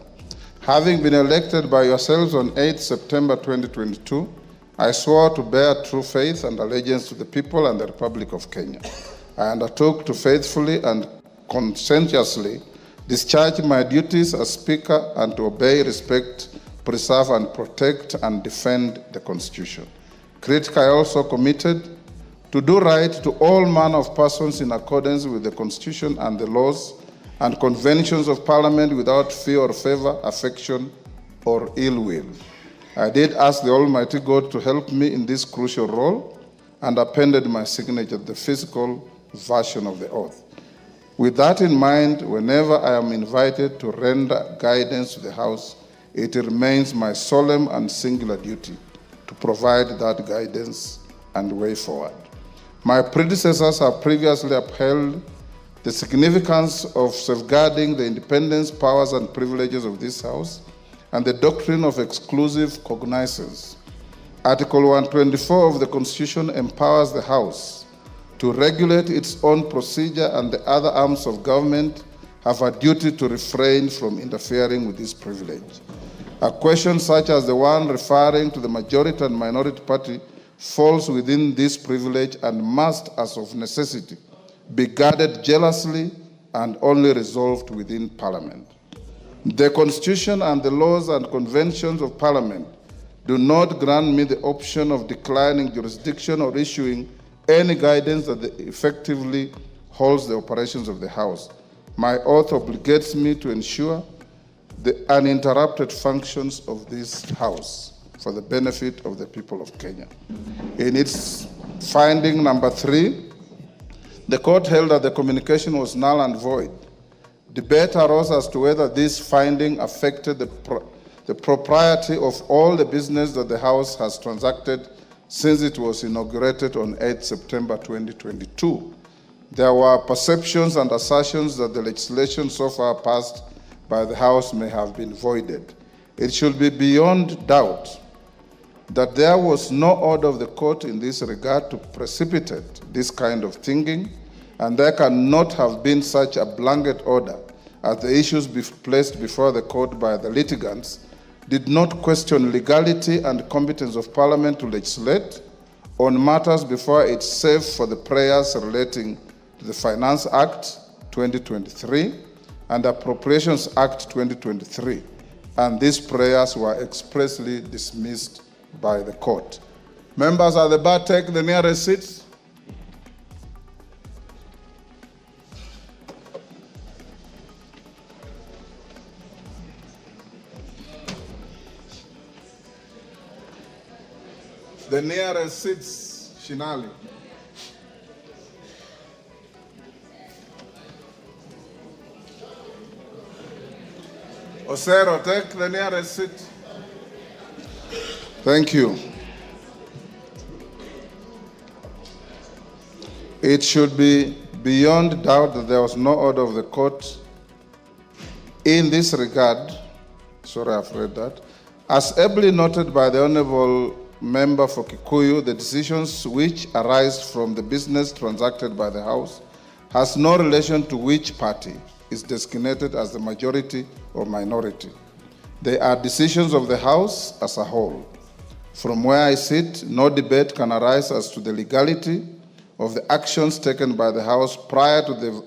Having been elected by yourselves on 8 September 2022, I swore to bear true faith and allegiance to the people and the Republic of Kenya. I undertook to faithfully and conscientiously discharge my duties as Speaker and to obey, respect, preserve, and protect and defend the Constitution. Critically, I also committed to do right to all manner of persons in accordance with the Constitution and the laws and conventions of Parliament without fear or favor, affection, or ill will. I did ask the Almighty God to help me in this crucial role and appended my signature to the physical version of the oath. With that in mind, whenever I am invited to render guidance to the House, it remains my solemn and singular duty to provide that guidance and way forward. My predecessors have previously upheld the significance of safeguarding the independence, powers, and privileges of this House and the doctrine of exclusive cognizance. Article 124 of the Constitution empowers the House to regulate its own procedure, and the other arms of government have a duty to refrain from interfering with this privilege. A question such as the one referring to the majority and minority party falls within this privilege and must, as of necessity, be guarded jealously and only resolved within Parliament. The Constitution and the laws and conventions of Parliament do not grant me the option of declining jurisdiction or issuing any guidance that effectively holds the operations of the House. My oath obligates me to ensure the uninterrupted functions of this House for the benefit of the people of Kenya. In its finding number 3, the court held that the communication was null and void. Debate arose as to whether this finding affected the propriety of all the business that the House has transacted since it was inaugurated on 8 September 2022. There were perceptions and assertions that the legislation so far passed by the House may have been voided. It should be beyond doubt that there was no order of the court in this regard to precipitate this kind of thinking, and there cannot have been such a blanket order as the issues placed before the court by the litigants did not question legality and competence of Parliament to legislate on matters before it, save for the prayers relating to the Finance Act 2023 and Appropriations Act 2023, and these prayers were expressly dismissed by the court. Members at the bar, take the nearest seats. The nearest seats, Shinali. Osero, take the nearest seat. Thank you. It should be beyond doubt that there was no order of the court in this regard. Sorry, I've read that. As ably noted by the Honorable Member for Kikuyu, the decisions which arise from the business transacted by the House has no relation to which party is designated as the majority or minority. They are decisions of the House as a whole. From where I sit, no debate can arise as to the legality of the actions taken by the House prior to the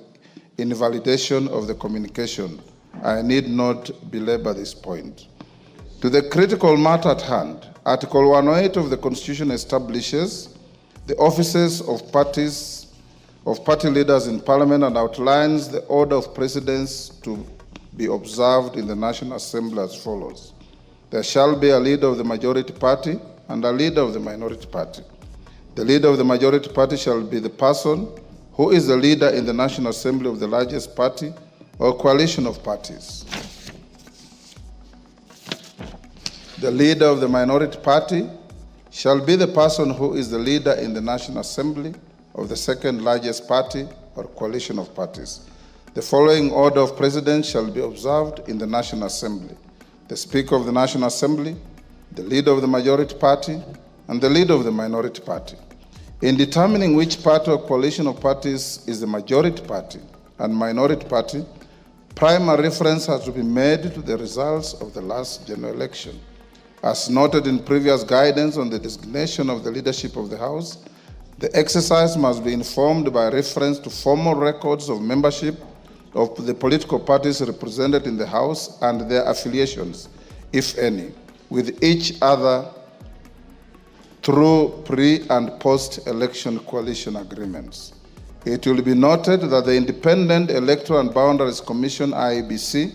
invalidation of the communication. I need not belabor this point. To the critical matter at hand, Article 108 of the Constitution establishes the offices of party leaders in Parliament and outlines the order of precedence to be observed in the National Assembly as follows. There shall be a leader of the majority party and a leader of the minority party. The leader of the majority party shall be the person who is the leader in the National Assembly of the largest party or coalition of parties. The leader of the minority party shall be the person who is the leader in the National Assembly of the second largest party or coalition of parties. The following order of precedence shall be observed in the National Assembly: the Speaker of the National Assembly, the leader of the majority party, and the leader of the minority party. In determining which party or coalition of parties is the majority party and minority party, primary reference has to be made to the results of the last general election. As noted in previous guidance on the designation of the leadership of the House, the exercise must be informed by reference to formal records of membership of the political parties represented in the House and their affiliations, if any, with each other through pre- and post-election coalition agreements. It will be noted that the Independent Electoral and Boundaries Commission, IEBC,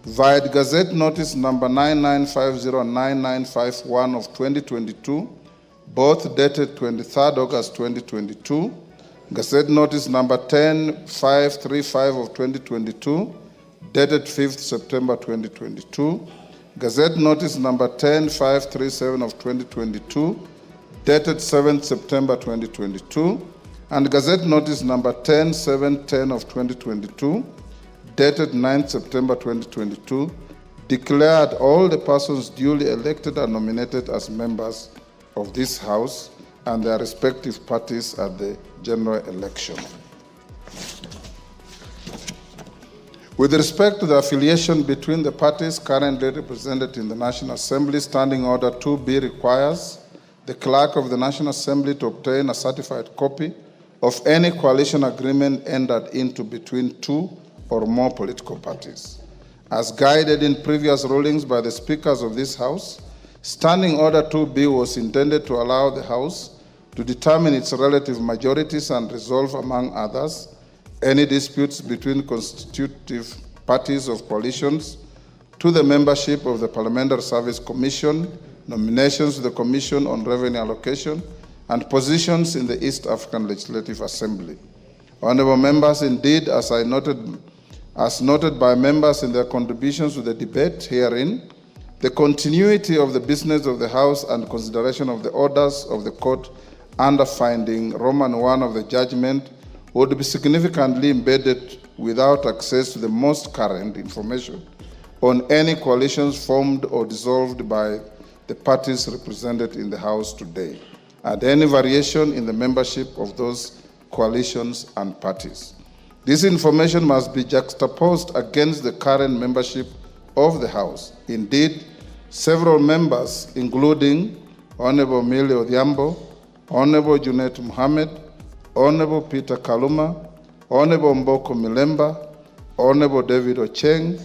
via Gazette Notice number 99509951 of 2022, both dated 23rd August 2022, Gazette Notice number 10535 of 2022, dated 5th September 2022, Gazette Notice number 10537 of 2022, dated 7th September 2022, and Gazette Notice number 10710 of 2022, dated 9th September 2022, declared all the persons duly elected and nominated as members of this House and their respective parties at the general election. With respect to the affiliation between the parties currently represented in the National Assembly, Standing Order 2B requires the Clerk of the National Assembly to obtain a certified copy of any coalition agreement entered into between two or more political parties. As guided in previous rulings by the speakers of this House, Standing Order 2B was intended to allow the House to determine its relative majorities and resolve, among others, any disputes between constitutive parties of coalitions, to the membership of the Parliamentary Service Commission, nominations to the Commission on Revenue Allocation, and positions in the East African Legislative Assembly. Honourable members, indeed, as noted by members in their contributions to the debate herein, the continuity of the business of the House and consideration of the orders of the court under finding Roman 1 of the judgment would be significantly embedded without access to the most current information on any coalitions formed or dissolved by the parties represented in the House today, and any variation in the membership of those coalitions and parties. This information must be juxtaposed against the current membership of the House. Indeed, several members, including Honorable Millie Odhiambo, Honorable Junet Mohammed, Honorable Peter Kaluma, Honorable Mboko Milemba, Honorable David Ocheng,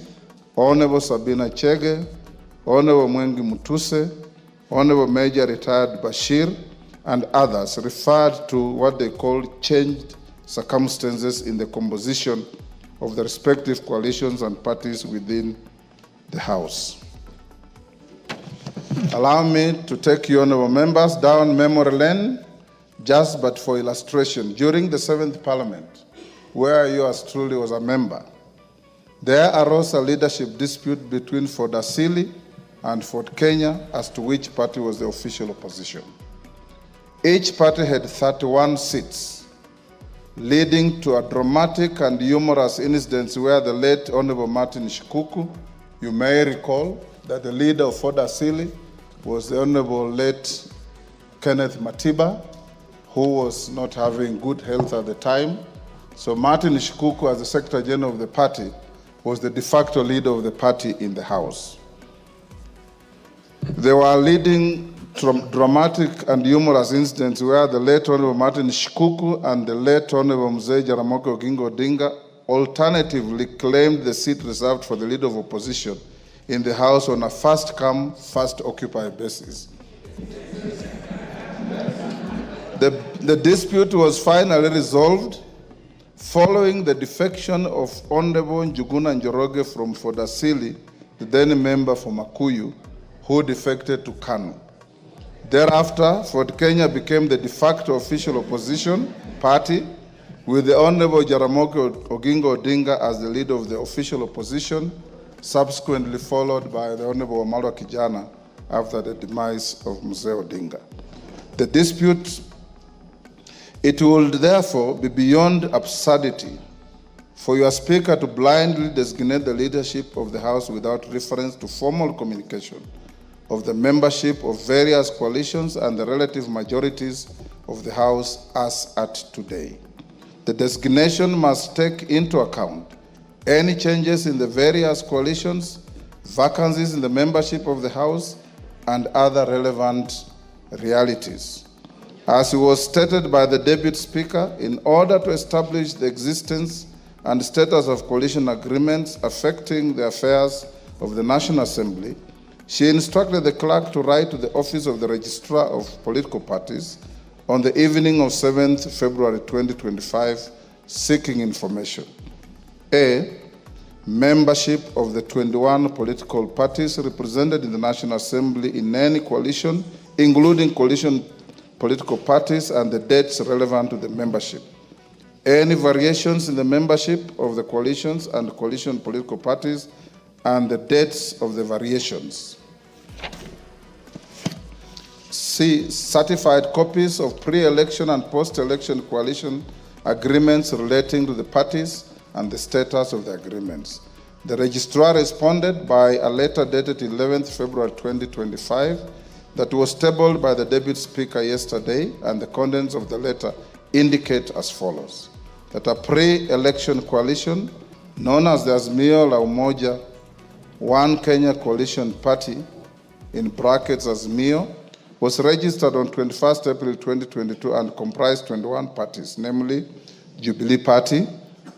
Honorable Sabina Chege, Honorable Mwengi Mutuse, Honorable Major Retired Bashir, and others referred to what they call changed circumstances in the composition of the respective coalitions and parties within the House. Allow me to take you, honorable members, down memory lane, just but for illustration. During the 7th Parliament, where yours truly was a member, There arose a leadership dispute between Ford Asili and Ford Kenya as to which party was the official opposition. Each party had 31 seats, leading to a dramatic and humorous incident where the late Honorable Martin Shikuku, you may recall that the leader of Ford Asili was the Honorable late Kenneth Matiba, who was not having good health at the time. So Martin Shikuku, as the Secretary General of the party, was the de facto leader of the party in the House. There were leading dramatic and humorous incidents where the late Honorable Martin Shikuku and the late Honorable Mzee Jaramogi Oginga Odinga alternatively claimed the seat reserved for the leader of opposition in the House on a first-come, first-occupied basis. The dispute was finally resolved following the defection of Honorable Njuguna Njoroge from Ford Asili, the then member for Makuyu, who defected to KANU. Thereafter, Ford Kenya became the de facto official opposition party, with the Honorable Jaramogi Oginga Odinga as the leader of the official opposition, subsequently followed by the Honorable Wamalwa Kijana after the demise of Mzee Odinga. The dispute, it would therefore be beyond absurdity for your Speaker to blindly designate the leadership of the House without reference to formal communication of the membership of various coalitions and the relative majorities of the House as at today. The designation must take into account any changes in the various coalitions, vacancies in the membership of the House, and other relevant realities. As it was stated by the Deputy Speaker, in order to establish the existence and status of coalition agreements affecting the affairs of the National Assembly, she instructed the clerk to write to the Office of the Registrar of Political Parties on the evening of 7th February 2025, seeking information. A, membership of the 21 political parties represented in the National Assembly in any coalition, including coalition political parties, and the dates relevant to the membership. Any variations in the membership of the coalitions and coalition political parties, and the dates of the variations. C, certified copies of pre-election and post-election coalition agreements relating to the parties and the status of the agreements. The registrar responded by a letter dated 11th February 2025 that was tabled by the Deputy Speaker yesterday, and the contents of the letter indicate as follows: that a pre-election coalition known as the Azimio la Umoja One Kenya Coalition Party, in brackets Azimio, was registered on 21st April 2022 and comprised 21 parties, namely Jubilee Party,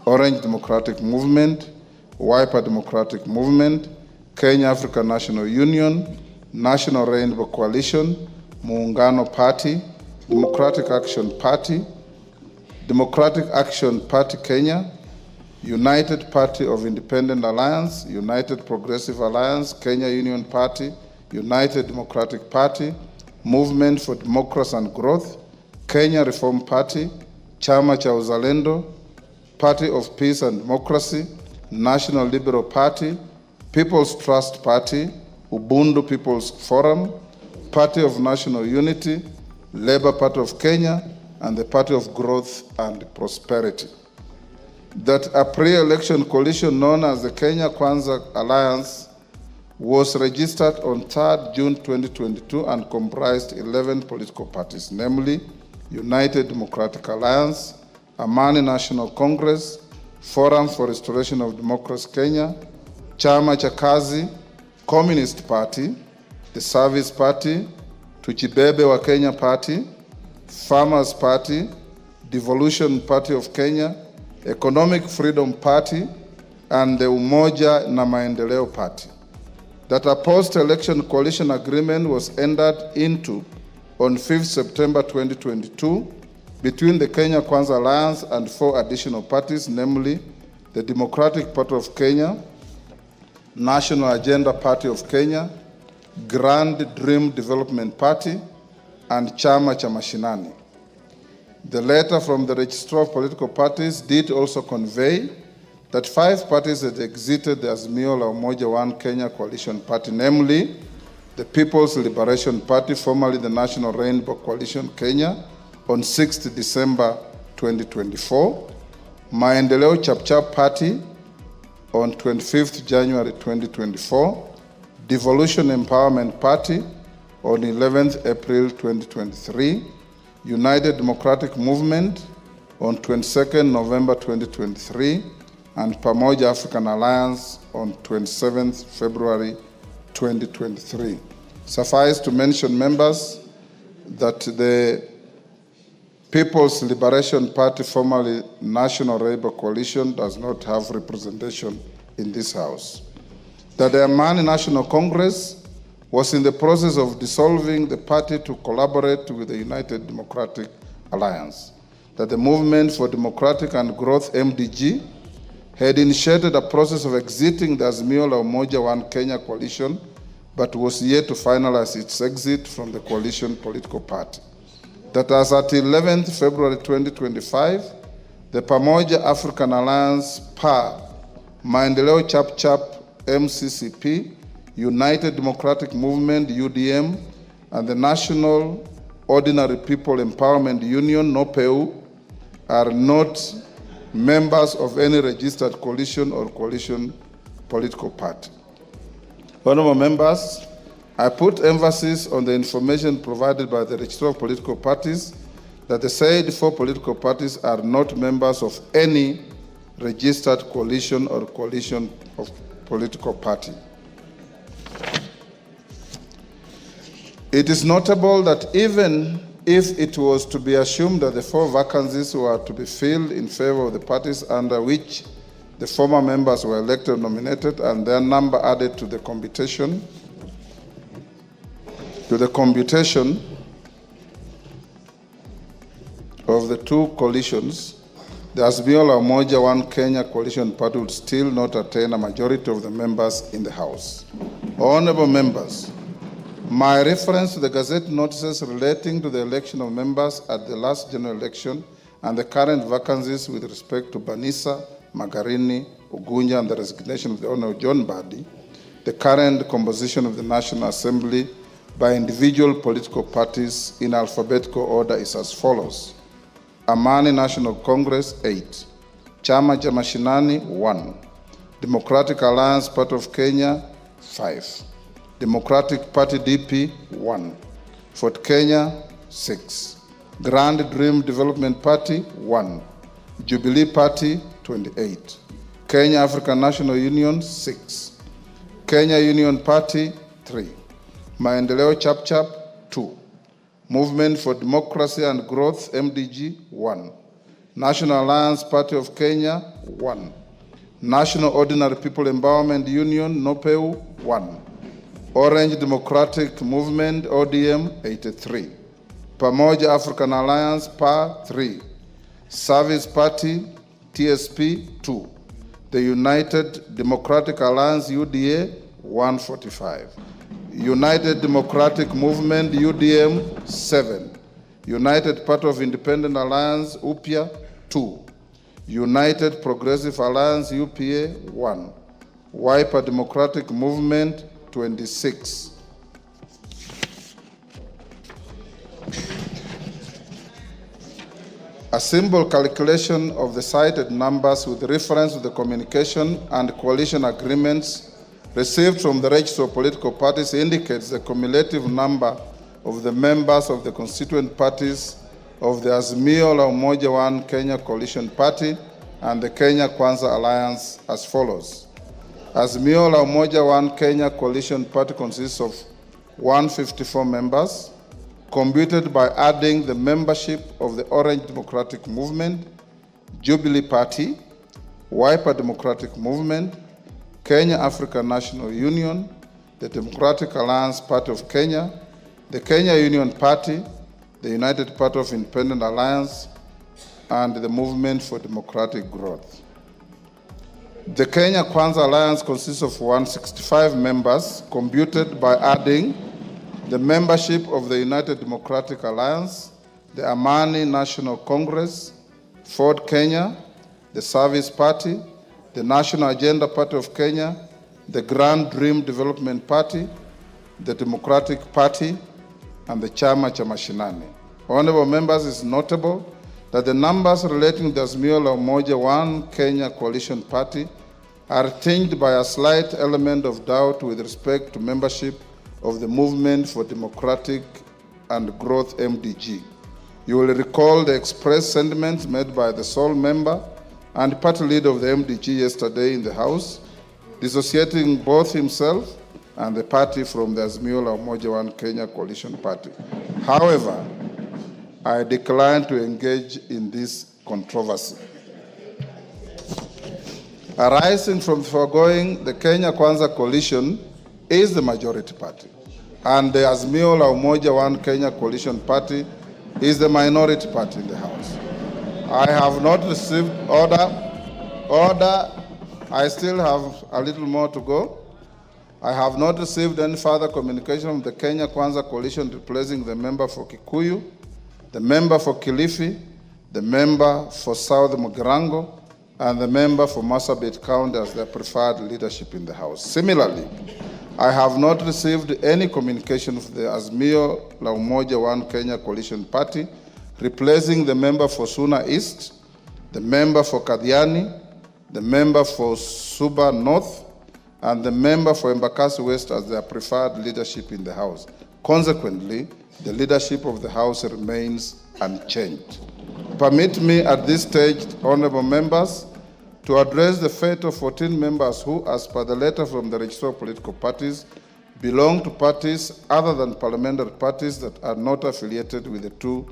Orange Democratic Movement, Wiper Democratic Movement, Kenya African National Union, National Rainbow Coalition, Muungano Party, Democratic Action Party, Democratic Action Party Kenya, United Party of Independent Alliance, United Progressive Alliance, Kenya Union Party, United Democratic Party, Movement for Democracy and Growth, Kenya Reform Party, Chama cha Uzalendo, Party of Peace and Democracy, National Liberal Party, People's Trust Party, Ubuntu People's Forum, Party of National Unity, Labour Party of Kenya, and the Party of Growth and Prosperity. That a pre-election coalition known as the Kenya Kwanza Alliance was registered on 3rd June 2022 and comprised 11 political parties, namely United Democratic Alliance, Amani National Congress, Forum for Restoration of Democracy Kenya, Chama cha Kazi, Communist Party, the Service Party, Tuchibebe wa Kenya Party, Farmers Party, Devolution Party of Kenya, Economic Freedom Party, and the Umoja na Maendeleo Party. That a post-election coalition agreement was entered into on 5th September 2022 between the Kenya Kwanza Alliance and 4 additional parties, namely the Democratic Party of Kenya, National Agenda Party of Kenya, Grand Dream Development Party, and Chama cha Mashinani. The letter from the Registrar of Political Parties did also convey that 5 parties had exited the Azimio la Umoja One Kenya Coalition Party, namely the People's Liberation Party, formerly the National Rainbow Coalition Kenya, on 6th December 2024, Maendeleo Chapchap Party on 25th January 2024, Devolution Empowerment Party on 11th April 2023, United Democratic Movement on 22nd November 2023, and Pamoja African Alliance on 27th February 2023. Suffice to mention, members, that the People's Liberation Party, formerly National Rainbow Coalition, does not have representation in this House. That the Amani National Congress was in the process of dissolving the party to collaborate with the United Democratic Alliance. That the Movement for Democratic and Growth, MDG, had initiated a process of exiting the Azimio la Umoja One Kenya coalition, but was yet to finalize its exit from the coalition political party. That as at 11th February 2025, the Pamoja African Alliance, PA, Maendeleo Chapchap, MCCP, United Democratic Movement, UDM, and the National Ordinary People Empowerment Union, NOPEU, are not members of any registered coalition or coalition political party. Honorable members, I put emphasis on the information provided by the Registrar of Political Parties that the said 4 political parties are not members of any registered coalition or coalition of political party. It is notable that even if it was to be assumed that the 4 vacancies were to be filled in favor of the parties under which the former members were elected or nominated and their number added to the computation of the 2 coalitions, the Azimio la Umoja One Kenya Coalition Party would still not attain a majority of the members in the House. Honorable members, my reference to the Gazette notices relating to the election of members at the last general election and the current vacancies with respect to Banisa, Magarini, Ugunja, and the resignation of the Honorable John Badi, the current composition of the National Assembly by individual political parties in alphabetical order is as follows. Amani National Congress, 8. Chama cha Mashinani, 1. Democratic Alliance Party of Kenya, 5. Democratic Party DP, 1. Fort Kenya, 6. Grand Dream Development Party, 1. Jubilee Party, 28. Kenya African National Union, 6. Kenya Union Party, 3. Maendeleo Chapchap, 2. Movement for Democracy and Growth, MDG, 1. National Alliance Party of Kenya, 1. National Ordinary People Empowerment Union, NOPEU, 1. Orange Democratic Movement, ODM, 83. Pamoja African Alliance, PA, 3. Service Party, TSP, 2. The United Democratic Alliance, UDA, 145. United Democratic Movement, UDM, 7. United Party of Independent Alliance, UPIA, 2. United Progressive Alliance, UPA, 1. Wiper Democratic Movement, 26. A simple calculation of the cited numbers with reference to the communication and coalition agreements received from the register of political parties indicates the cumulative number of the members of the constituent parties of the Azimio la Umoja One Kenya Coalition Party and the Kenya Kwanza Alliance as follows. Azimio la Umoja One Kenya Coalition Party consists of 154 members, computed by adding the membership of the Orange Democratic Movement, Jubilee Party, Wiper Democratic Movement, Kenya African National Union, the Democratic Alliance Party of Kenya, the Kenya Union Party, the United Party of Independent Alliance, and the Movement for Democratic Growth. The Kenya Kwanza Alliance consists of 165 members, computed by adding the membership of the United Democratic Alliance, the Amani National Congress, Ford Kenya, the Service Party, the National Agenda Party of Kenya, the Grand Dream Development Party, the Democratic Party, and the Chama cha Mashinani. Honorable members, it's notable that the numbers relating to the Azimio la Umoja One Kenya Coalition Party are tinged by a slight element of doubt with respect to membership of the Movement for Democratic and Growth MDG. You will recall the expressed sentiments made by the sole member and party leader of the MDG yesterday in the House, dissociating both himself and the party from the Azimio la Umoja One Kenya Coalition Party. However, I decline to engage in this controversy. Arising from the foregoing, the Kenya Kwanza Coalition is the majority party, and the Azimio la Umoja One Kenya Coalition Party is the minority party in the House. I have not received order. I still have a little more to go. I have not received any further communication from the Kenya Kwanza Coalition replacing the member for Kikuyu, the member for Kilifi, the member for South Mugirango, and the member for Marsabit County as their preferred leadership in the House. Similarly, I have not received any communication from the Azimio la Umoja One Kenya Coalition Party replacing the member for Suna East, the member for Kadiani, the member for Suba North, and the member for Embakasi West as their preferred leadership in the House. Consequently, the leadership of the House remains unchanged. Permit me at this stage, honorable members, to address the fate of 14 members who, as per the letter from the Registrar of Political Parties, belong to parties other than parliamentary parties that are not affiliated with the two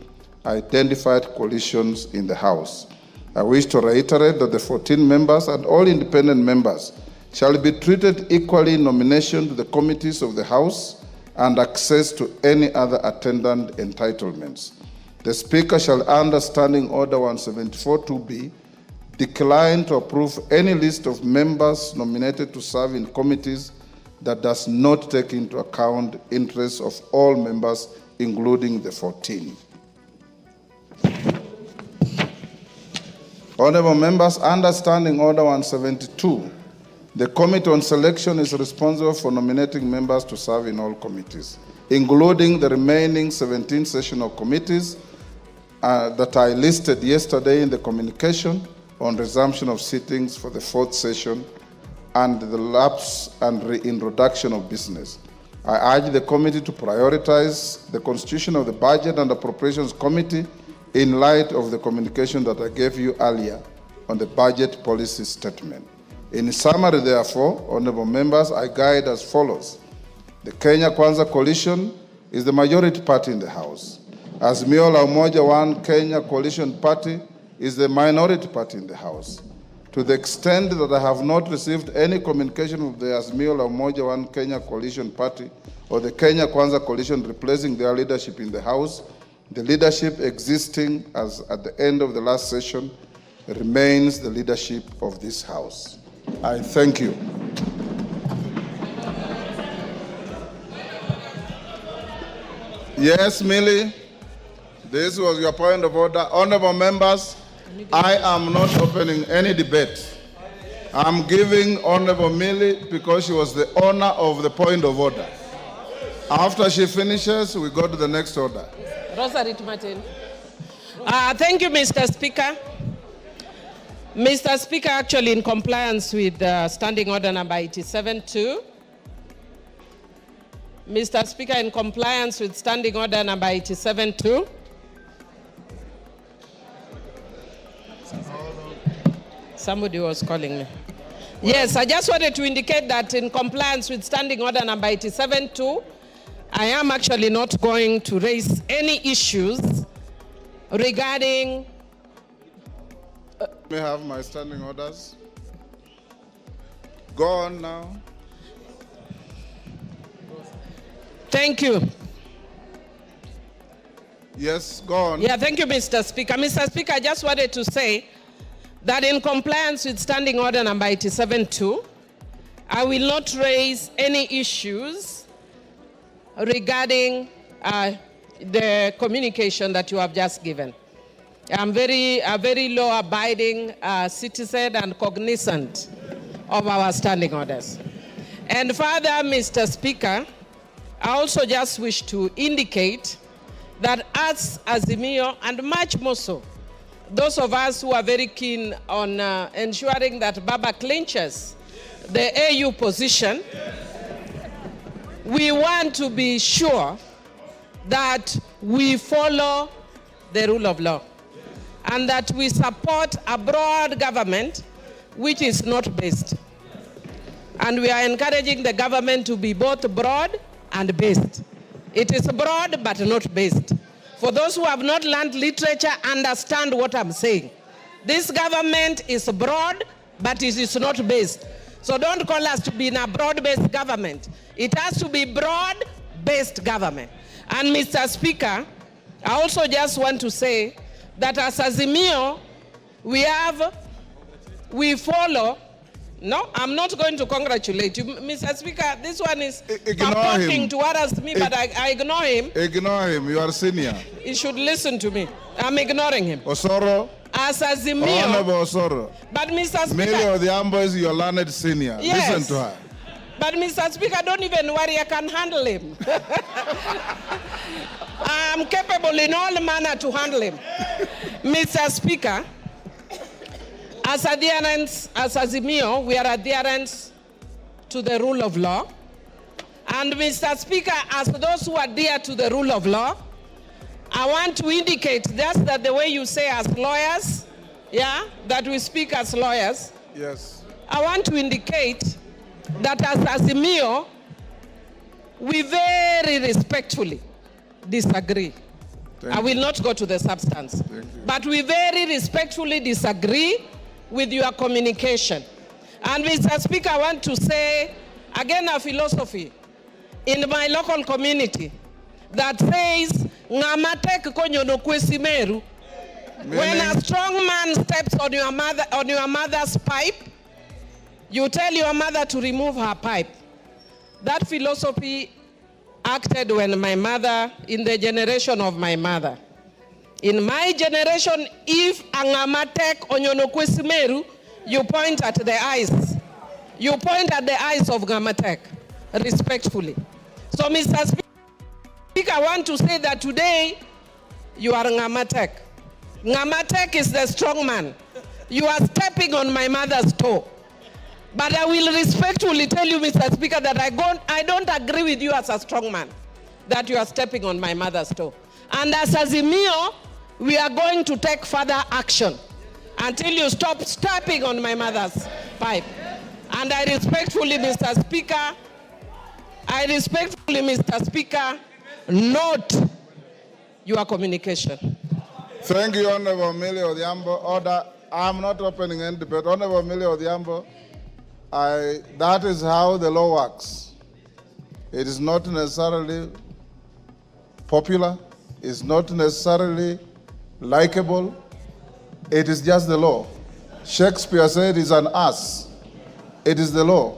identified coalitions in the House. I wish to reiterate that the 14 members and all independent members shall be treated equally in nomination to the committees of the House and access to any other attendant entitlements. The Speaker shall, under Standing Order 174-2B, decline to approve any list of members nominated to serve in committees that does not take into account interests of all members, including the 14. Honorable members, under Standing Order 172, the Committee on Selection is responsible for nominating members to serve in all committees, including the remaining 17 sessional committees that I listed yesterday in the communication on resumption of sittings for the 4th session and the lapse and reintroduction of business. I urge the committee to prioritize the constitution of the Budget and Appropriations Committee in light of the communication that I gave you earlier on the budget policy statement. In summary, therefore, honorable members, I guide as follows. The Kenya Kwanza Coalition is the majority party in the House. Azimio la Umoja One Kenya Coalition Party is the minority party in the House. To the extent that I have not received any communication of the Azimio la Umoja One Kenya Coalition Party or the Kenya Kwanza Coalition replacing their leadership in the House, the leadership existing as at the end of the last session remains the leadership of this House. I thank you. Yes, Millie, this was your point of order. Honorable members, I am not opening any debate. I'm giving Honorable Millie because she was the owner of the point of order. After she finishes, we go to the next order. Rosarit Martin. Thank you, Mr. Speaker. Mr. Speaker, actually in compliance with Standing Order number 87-2, Mr. Speaker, in compliance with Standing Order number 87-2, somebody was calling me. Yes, I just wanted to indicate that in compliance with Standing Order number 87-2, I am actually not going to raise any issues regarding... May I have my standing orders? Go on now. Thank you. Yes, go on. Yeah, thank you, Mr. Speaker. Mr. Speaker, I just wanted to say that in compliance with Standing Order number 87-2, I will not raise any issues regarding the communication that you have just given. I'm a very law-abiding citizen and cognizant of our standing orders. And further, Mr. Speaker, I also just wish to indicate that as Azimio, and much more so, those of us who are very keen on ensuring that Baba clinches the AU position, we want to be sure that we follow the rule of law and that we support a broad government which is not based. And we are encouraging the government to be both broad and based. It is broad but not based. For those who have not learned literature, understand what I'm saying. This government is broad, but it is not based. So don't call us to be in a broad-based government. It has to be broad-based government. And Mr. Speaker, I also just want to say that as Azimio, we follow. No, I'm not going to congratulate you. Mr. Speaker, this one is talking towards me, but I ignore him. Ignore him, you are senior. He should listen to me. I'm ignoring him. Osoro. As Azimio. Honorable Osoro. But Mr. Speaker. Millie Odhiambo is your learned senior. Yes. Listen to her. But Mr. Speaker, don't even worry, I can handle him. I'm capable in all manner to handle him. Mr. Speaker, as adherents, as Azimio, we are adherents to the rule of law. And Mr. Speaker, as those who adhere to the rule of law, I want to indicate just that the way you say as lawyers, yeah, that we speak as lawyers. Yes. I want to indicate that as Azimio, we very respectfully disagree. I will not go to the substance. But we very respectfully disagree with your communication. And Mr. Speaker, I want to say, again, a philosophy in my local community that says, Ngamatek konyono kwesimeru. When a strong man steps on your mother's pipe, you tell your mother to remove her pipe. That philosophy acted when my mother, in the generation of my mother. In my generation, if Angamatek onyono kwesimeru, you point at the eyes. You point at the eyes of Ngamatek, respectfully. So, Mr. Speaker, I want to say that today, you are Ngamatek. Ngamatek is the strong man. You are stepping on my mother's toe. But I will respectfully tell you, Mr. Speaker, that I don't agree with you as a strong man, that you are stepping on my mother's toe. And as Azimio, we are going to take further action until you stop stepping on my mother's pipe. And I respectfully, Mr. Speaker, note your communication. Thank you, Honorable Millie Odhiambo. Order. I'm not opening any debate. Honorable Millie Odhiambo, that is how the law works. It is not necessarily popular. It's not necessarily likable. It is just the law. Shakespeare said it's an ass. It is the law.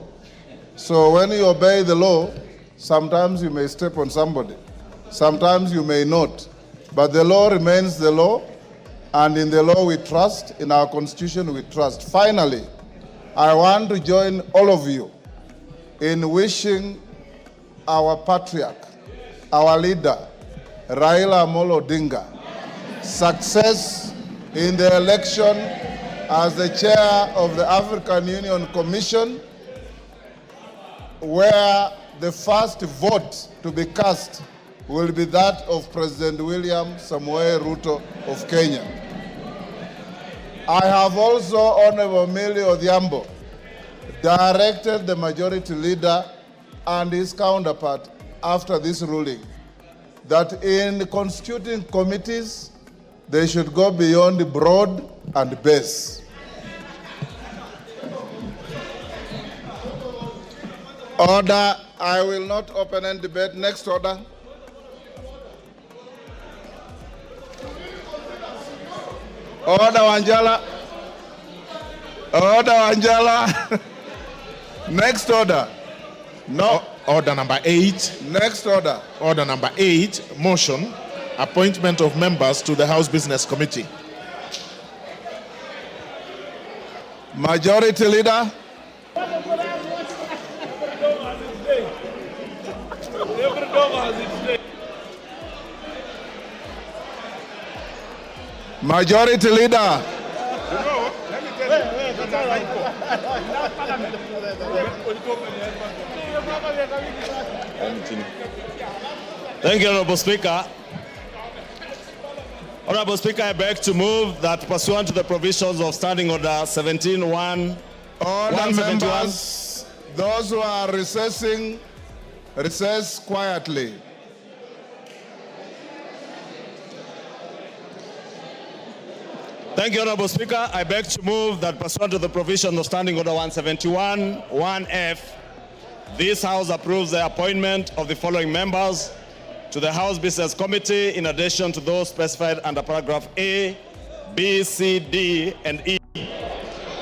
So when you obey the law, sometimes you may step on somebody. Sometimes you may not. But the law remains the law, and in the law we trust, in our constitution we trust. Finally, I want to join all of you in wishing our patriarch, our leader, Raila Amolo Odinga, success in the election as the chair of the African Union Commission, where the first vote to be cast will be that of President William Samoei Ruto of Kenya. I have also, Honorable Millie Odhiambo, directed the majority leader and his counterpart after this ruling that in constituting committees, they should go beyond broad and base. Order. I will not open any debate. Next order. Order, Wanjala. Order, Wanjala. Next order. No. Order number 8. Next order. Order number 8, motion, appointment of members to the House Business Committee. Majority Leader. Majority Leader. Thank you, Honorable Speaker. Honorable Speaker, I beg to move that pursuant to the provisions of Standing Order 17-1, Order, members, those who are recessing, recess quietly. Thank you, Honorable Speaker. I beg to move that pursuant to the provisions of Standing Order 171, 1F, this House approves the appointment of the following members to the House Business Committee in addition to those specified under paragraph A, B, C, D, and E.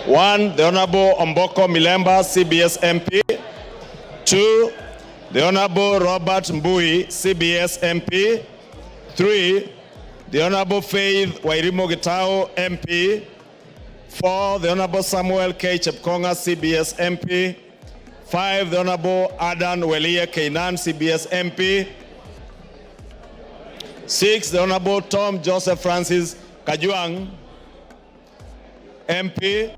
1, the Honorable Omboko Milemba, CBS MP. 2, the Honorable Robert Mbui, CBS MP. 3, the Honorable Faith Wairimo Gitao, MP. 4, the Honorable Samuel K. Chepkonga, CBS MP. 5, the Honorable Adan Welie Keinan, CBS MP. 6, the Honorable Tom Joseph Francis Kajuang, MP.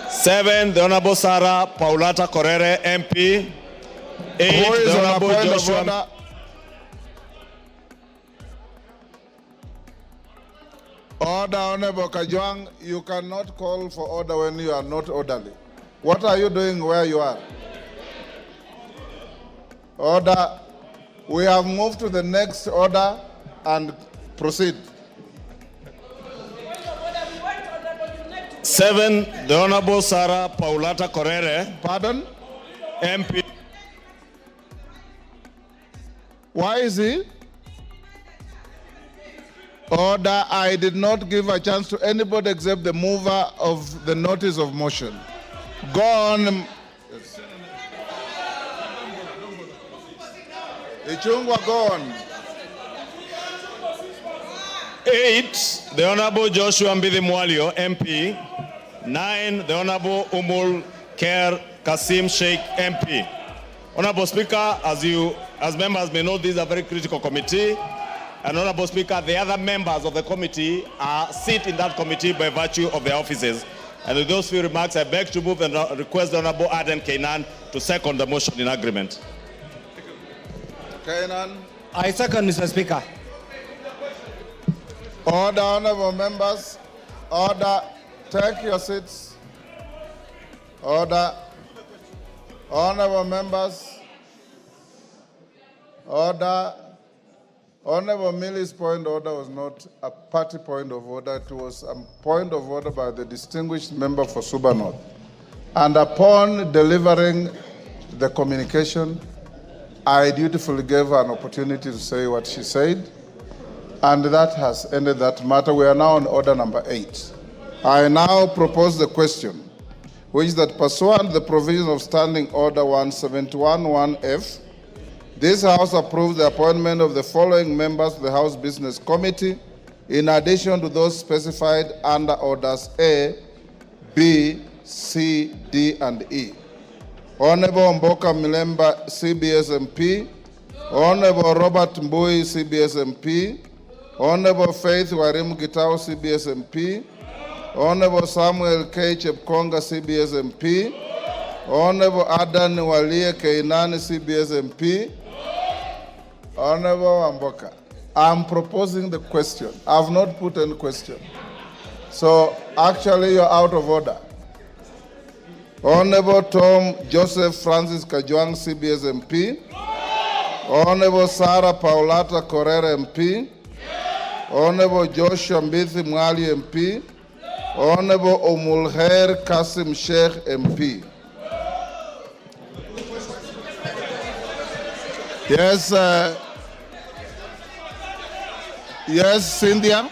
7, the Honorable Sarah Paulata Korere, MP. 8, the Honorable Joshua. Order, Honorable Kajuang, you cannot call for order when you are not orderly. What are you doing where you are? Order. We have moved to the next order and proceed. 7, the Honorable Sarah Paulata Korere. Pardon? MP. Why is he? Order, I did not give a chance to anybody except the mover of the notice of motion. Go on. Yes. Ichungwa, go on. 8, the Honorable Joshua Mbidi Mwalio, MP. 9, the Honorable Umul Kher Kasim Sheikh, MP. Honorable Speaker, as members may know, this is a very critical committee. And Honorable Speaker, the other members of the committee sit in that committee by virtue of their offices. And with those few remarks, I beg to move and request the Honorable Aden Keinan to second the motion in agreement. Keinan. I second, Mr. Speaker. Order, honorable members. Order. Take your seats. Order. Honorable members. Order. Honorable Millie's point of order was not a party point of order. It was a point of order by the distinguished member for Suba North. And upon delivering the communication, I dutifully gave her an opportunity to say what she said. And that has ended that matter. We are now on order number 8. I now propose the question, which is that pursuant to the provisions of Standing Order 171-1F, this House approves the appointment of the following members to the House Business Committee, in addition to those specified under Orders A, B, C, D, and E. Honorable Mboka Milemba, CBS MP. Honorable Robert Mbui, CBS MP. Honorable Faith Wairimo Gitao, CBS MP. Honorable Samuel K. Chepkonga, CBS MP. Honorable Adan Welie Keinan, CBS MP. Honorable Mboka, I'm proposing the question. I have not put any question. So actually you're out of order. Honorable Tom Joseph Francis Kajuang, CBS MP. Honorable Sarah Paulata Korere MP. Honorable Joshua Mbithi Mwali MP. Honorable Omulher Kasim Sheikh MP. Yes, yes, Cynthia.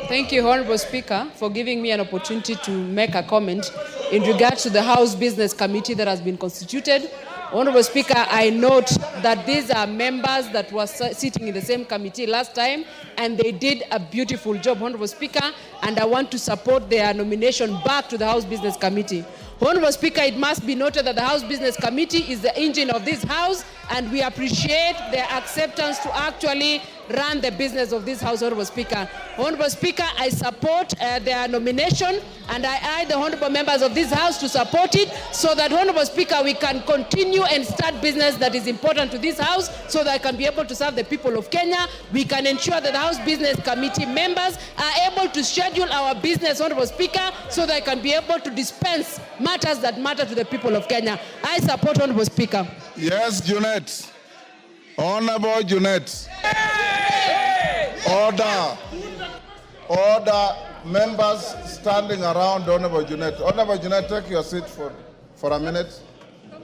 Thank you, Honorable Speaker, for giving me an opportunity to make a comment in regards to the House Business Committee that has been constituted Honorable Speaker, I note that these are members that were sitting in the same committee last time, and they did a beautiful job, Honorable Speaker, and I want to support their nomination back to the House Business Committee. Honorable Speaker, it must be noted that the House Business Committee is the engine of this House, and we appreciate their acceptance to actually run the business of this House, Honorable Speaker. Honorable Speaker, I support their nomination, and I urge the honorable members of this House to support it, so that, Honorable Speaker, we can continue and start business that is important to this House, so that I can be able to serve the people of Kenya. We can ensure that the House Business Committee members are able to schedule our business, Honorable Speaker, so that I can be able to dispense matters that matter to the people of Kenya. I support, Honorable Speaker. Yes, Junet. Honorable Junet. Order. Order. Members standing around Honorable Junet. Honorable Junet, take your seat for a minute.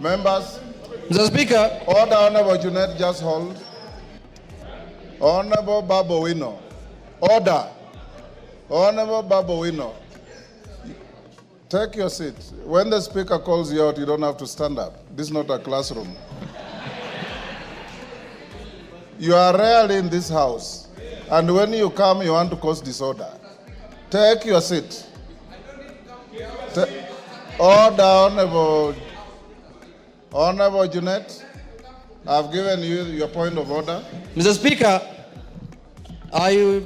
Members. Mr. Speaker. Order, Honorable Junet, just hold. Honorable Babowino. Order. Honorable Babowino. Take your seat. When the speaker calls you out, you don't have to stand up. This is not a classroom. You are rarely in this house, and when you come, you want to cause disorder. Take your seat. Order, Honorable Junet. I've given you your point of order. Mr. Speaker, I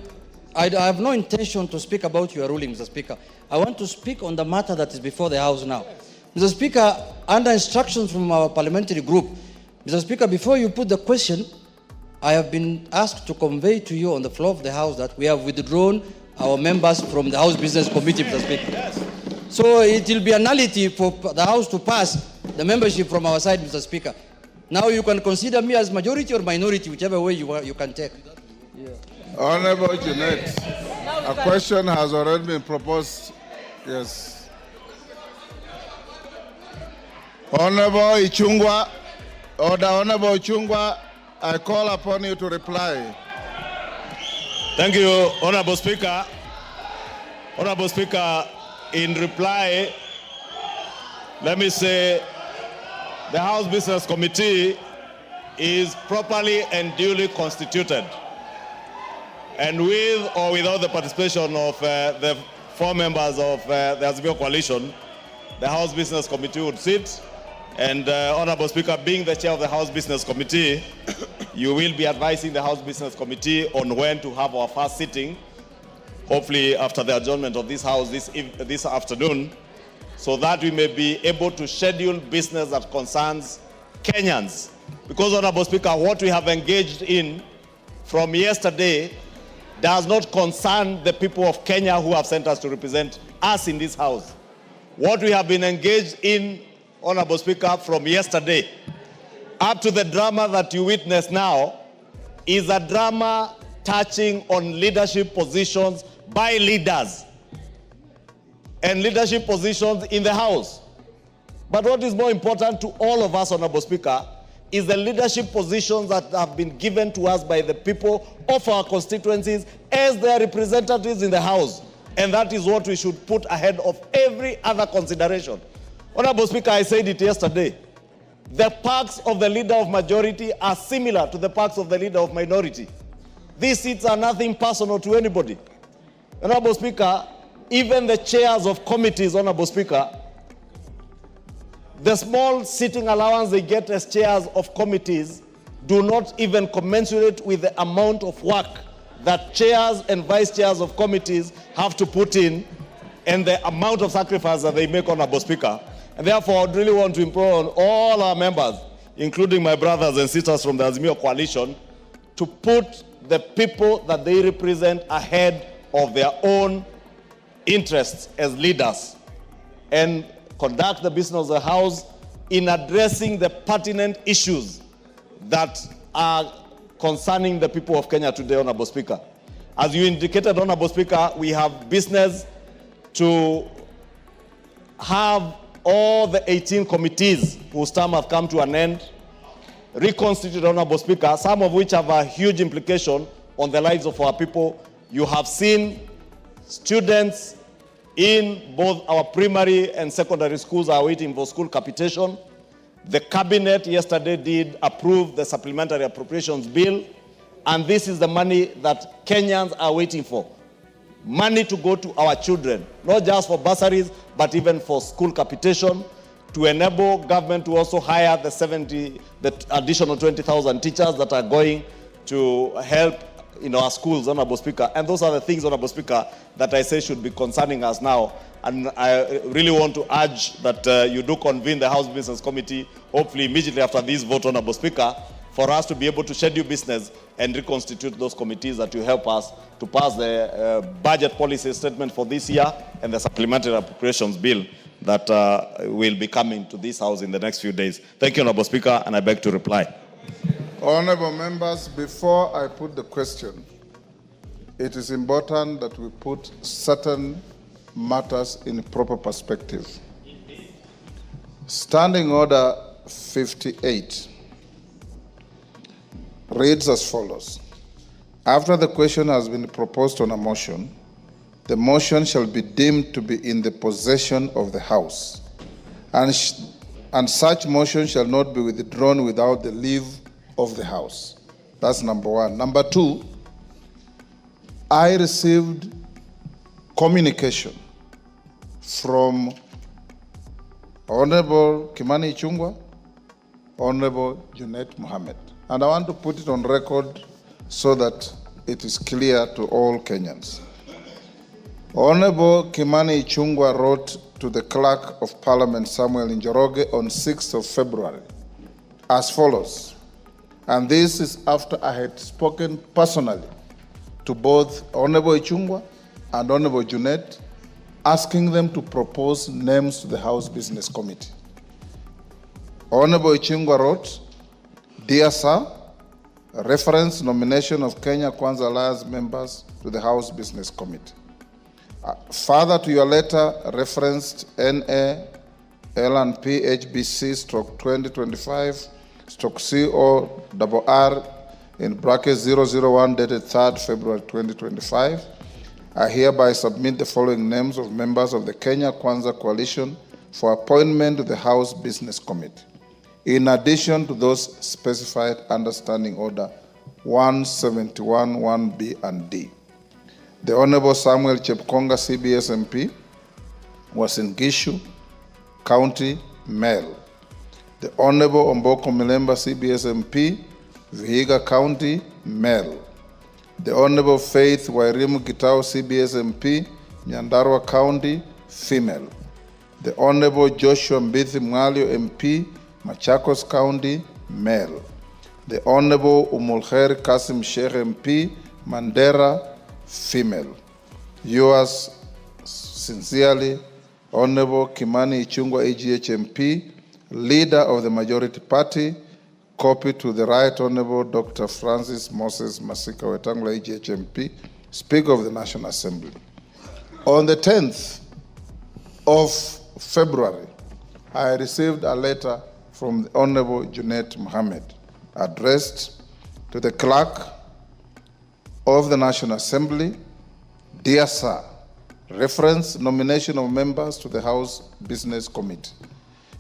have no intention to speak about your ruling, Mr. Speaker. I want to speak on the matter that is before the House now. Mr. Speaker, under instructions from our parliamentary group, Mr. Speaker, before you put the question, I have been asked to convey to you on the floor of the House that we have withdrawn our members from the House Business Committee, Mr. Speaker. Yes. So it will be a nullity for the House to pass the membership from our side, Mr. Speaker. Now you can consider me as majority or minority, whichever way you can take. Yeah. Honorable Junet, a question has already been proposed. Yes. Honorable Ichungwa, Order. Honorable Ichungwa, I call upon you to reply. Thank you, Honorable Speaker. Honorable Speaker, in reply, let me say the House Business Committee is properly and duly constituted. And with or without the participation of the 4 members of the Azimio Coalition, the House Business Committee would sit. And Honorable Speaker, being the chair of the House Business Committee, you will be advising the House Business Committee on when to have our first sitting, hopefully after the adjournment of this House this afternoon, so that we may be able to schedule business that concerns Kenyans. Because, Honorable Speaker, what we have engaged in from yesterday does not concern the people of Kenya who have sent us to represent us in this House. What we have been engaged in, Honorable Speaker, from yesterday up to the drama that you witness now is a drama touching on leadership positions by leaders and leadership positions in the House. But what is more important to all of us, Honorable Speaker, is the leadership positions that have been given to us by the people of our constituencies as their representatives in the House. And that is what we should put ahead of every other consideration. Honorable Speaker, I said it yesterday. The perks of the leader of majority are similar to the perks of the leader of minority. These seats are nothing personal to anybody. Honorable Speaker, even the chairs of committees, Honorable Speaker, the small sitting allowance they get as chairs of committees do not even commensurate with the amount of work that chairs and vice chairs of committees have to put in and the amount of sacrifice that they make, Honorable Speaker. And therefore, I really want to implore on all our members, including my brothers and sisters from the Azimio Coalition, to put the people that they represent ahead of their own interests as leaders and conduct the business of the House in addressing the pertinent issues that are concerning the people of Kenya today, Honorable Speaker. As you indicated, Honorable Speaker, we have business to have all the 18 committees whose term have come to an end reconstituted, Honorable Speaker, some of which have a huge implication on the lives of our people. You have seen students in both our primary and secondary schools are waiting for school capitation. The cabinet yesterday did approve the supplementary appropriations bill, and this is the money that Kenyans are waiting for. Money to go to our children, not just for bursaries, but even for school capitation, to enable government to also hire the additional 20,000 teachers that are going to help in our schools, Honorable Speaker. And those are the things, Honorable Speaker, that I say should be concerning us now. And I really want to urge that you do convene the House Business Committee, hopefully immediately after this vote, Honorable Speaker, for us to be able to schedule business and reconstitute those committees that will help us to pass the budget policy statement for this year and the supplementary appropriations bill that will be coming to this House in the next few days. Thank you, Honorable Speaker, and I beg to reply. Honorable members, before I put the question, it is important that we put certain matters in proper perspective. Standing Order 58 reads as follows. After the question has been proposed on a motion, the motion shall be deemed to be in the possession of the House, and such motion shall not be withdrawn without the leave of the House. That's number one. Number two, I received communication from Honorable Kimani Ichung'wah, Honorable Junet Mohammed, and I want to put it on record so that it is clear to all Kenyans. Honorable Kimani Ichung'wah wrote to the Clerk of Parliament, Samuel Njoroge, on 6th of February as follows, and this is after I had spoken personally to both Honorable Ichung'wah and Honorable Junet, asking them to propose names to the House Business Committee. Honorable Ichung'wah wrote, Dear Sir, reference nomination of Kenya Kwanza Alliance members to the House Business Committee. Further to your letter referenced NA L&P HBC/2025/CORR in bracket 001 dated 3rd February 2025, I hereby submit the following names of members of the Kenya Kwanza Coalition for appointment to the House Business Committee, in addition to those specified under Standing Order 171, 1B and D. The Honorable Samuel Chepkonga, CBS MP, was in Gishu County, Male. The Honorable Omboko Milemba, CBS MP, Vihiga County, Male. The Honorable Faith Wairimu Gitau, CBS MP, Nyandarua County, Female. The Honorable Joshua Mbithi Mwalio MP, Machakos County, Male. The Honorable Umulkhair Kasim Sheikh MP, Mandera, Female. Yours sincerely, Honorable Kimani Ichung'wah, AGH MP, Leader of the Majority Party, copy to the Right Honorable Dr. Francis Moses Masika WETANGULA, AGH MP, Speaker of the National Assembly. On the 10th of February, I received a letter from the Honorable Junet Mohammed addressed to the Clerk of the National Assembly. Dear Sir, reference nomination of members to the House Business Committee.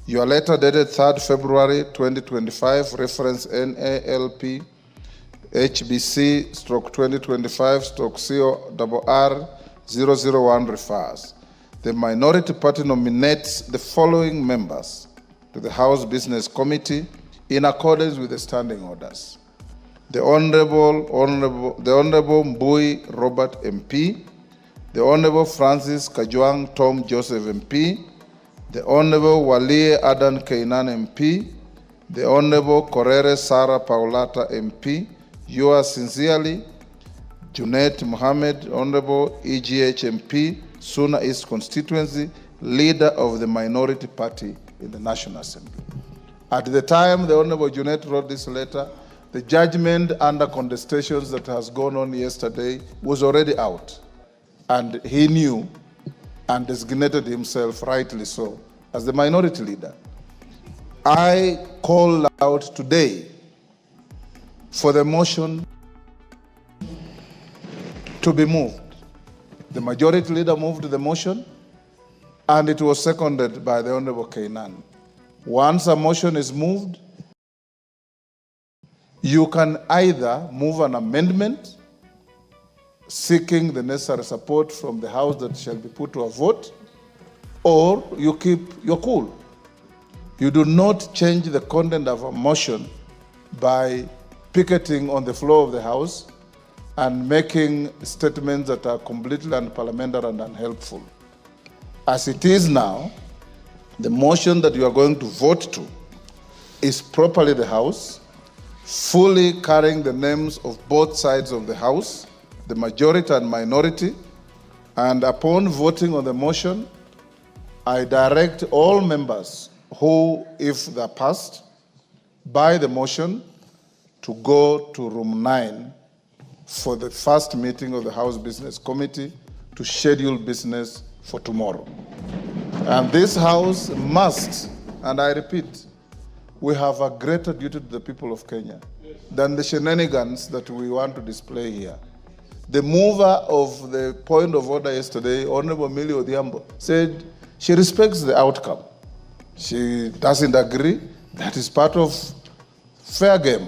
Your letter dated 3rd February 2025, reference NALP HBC/2025/CORR 001 refers. The minority party nominates the following members to the House Business Committee in accordance with the standing orders. The Honorable Mbui Robert MP, the Honorable Francis Kajwang Tom Joseph MP, the Honorable Walie Adan Keinan MP, the Honorable Korere Sarah Paulata MP, yours sincerely, Junet Mohammed, Honorable EGH MP, Suna East Constituency, Leader of the Minority Party in the National Assembly. At the time the Honorable Junet wrote this letter, the judgment under contestations that has gone on yesterday was already out. And he knew and designated himself, rightly so, as the minority leader. I call out today for the motion to be moved. The majority leader moved the motion, and it was seconded by the Honorable Keinan. Once a motion is moved, you can either move an amendment seeking the necessary support from the House that shall be put to a vote, or you keep your cool. You do not change the content of a motion by picketing on the floor of the House and making statements that are completely unparliamentary and unhelpful. As it is now, the motion that you are going to vote to is properly the House, fully carrying the names of both sides of the House, the majority and minority, and upon voting on the motion, I direct all members who, if they're passed by the motion, to go to room 9 for the first meeting of the House Business Committee to schedule business for tomorrow. And this House must, and I repeat, we have a greater duty to the people of Kenya than the shenanigans that we want to display here. The mover of the point of order yesterday, Honorable Millie Odhiambo, said she respects the outcome. She doesn't agree. That is part of fair game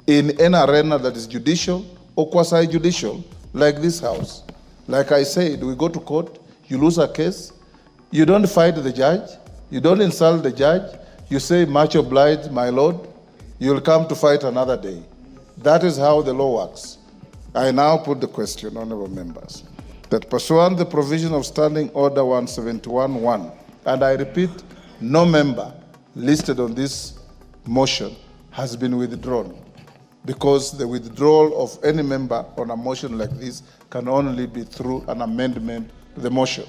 in an arena that is judicial or quasi-judicial, like this House. Like I said, we go to court, you lose a case, you don't fight the judge, you don't insult the judge, you say, much obliged, my lord, you'll come to fight another day. That is how the law works. I now put the question, honorable members, that pursuant the provision of Standing Order 171(1), and I repeat, no member listed on this motion has been withdrawn, because the withdrawal of any member on a motion like this can only be through an amendment to the motion.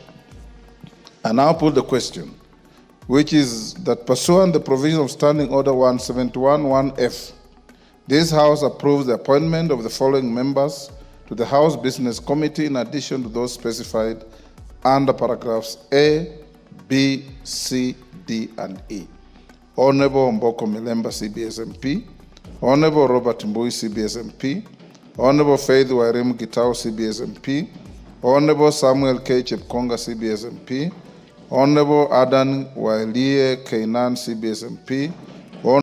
I now put the question, which is that pursuant the provision of Standing Order 171(1)(f), this House approves the appointment of the following members to the House Business Committee in addition to those specified under paragraphs A, B, C, D, and E. Honorable Mboko Milemba, CBS MP. Honorable Robert Mbui, CBS MP. Honorable Faith Wairimu Gitau, CBS MP. Honorable Samuel K. Chepkonga, CBS MP. Honorable Adan Wailie Keinan, CBS MP.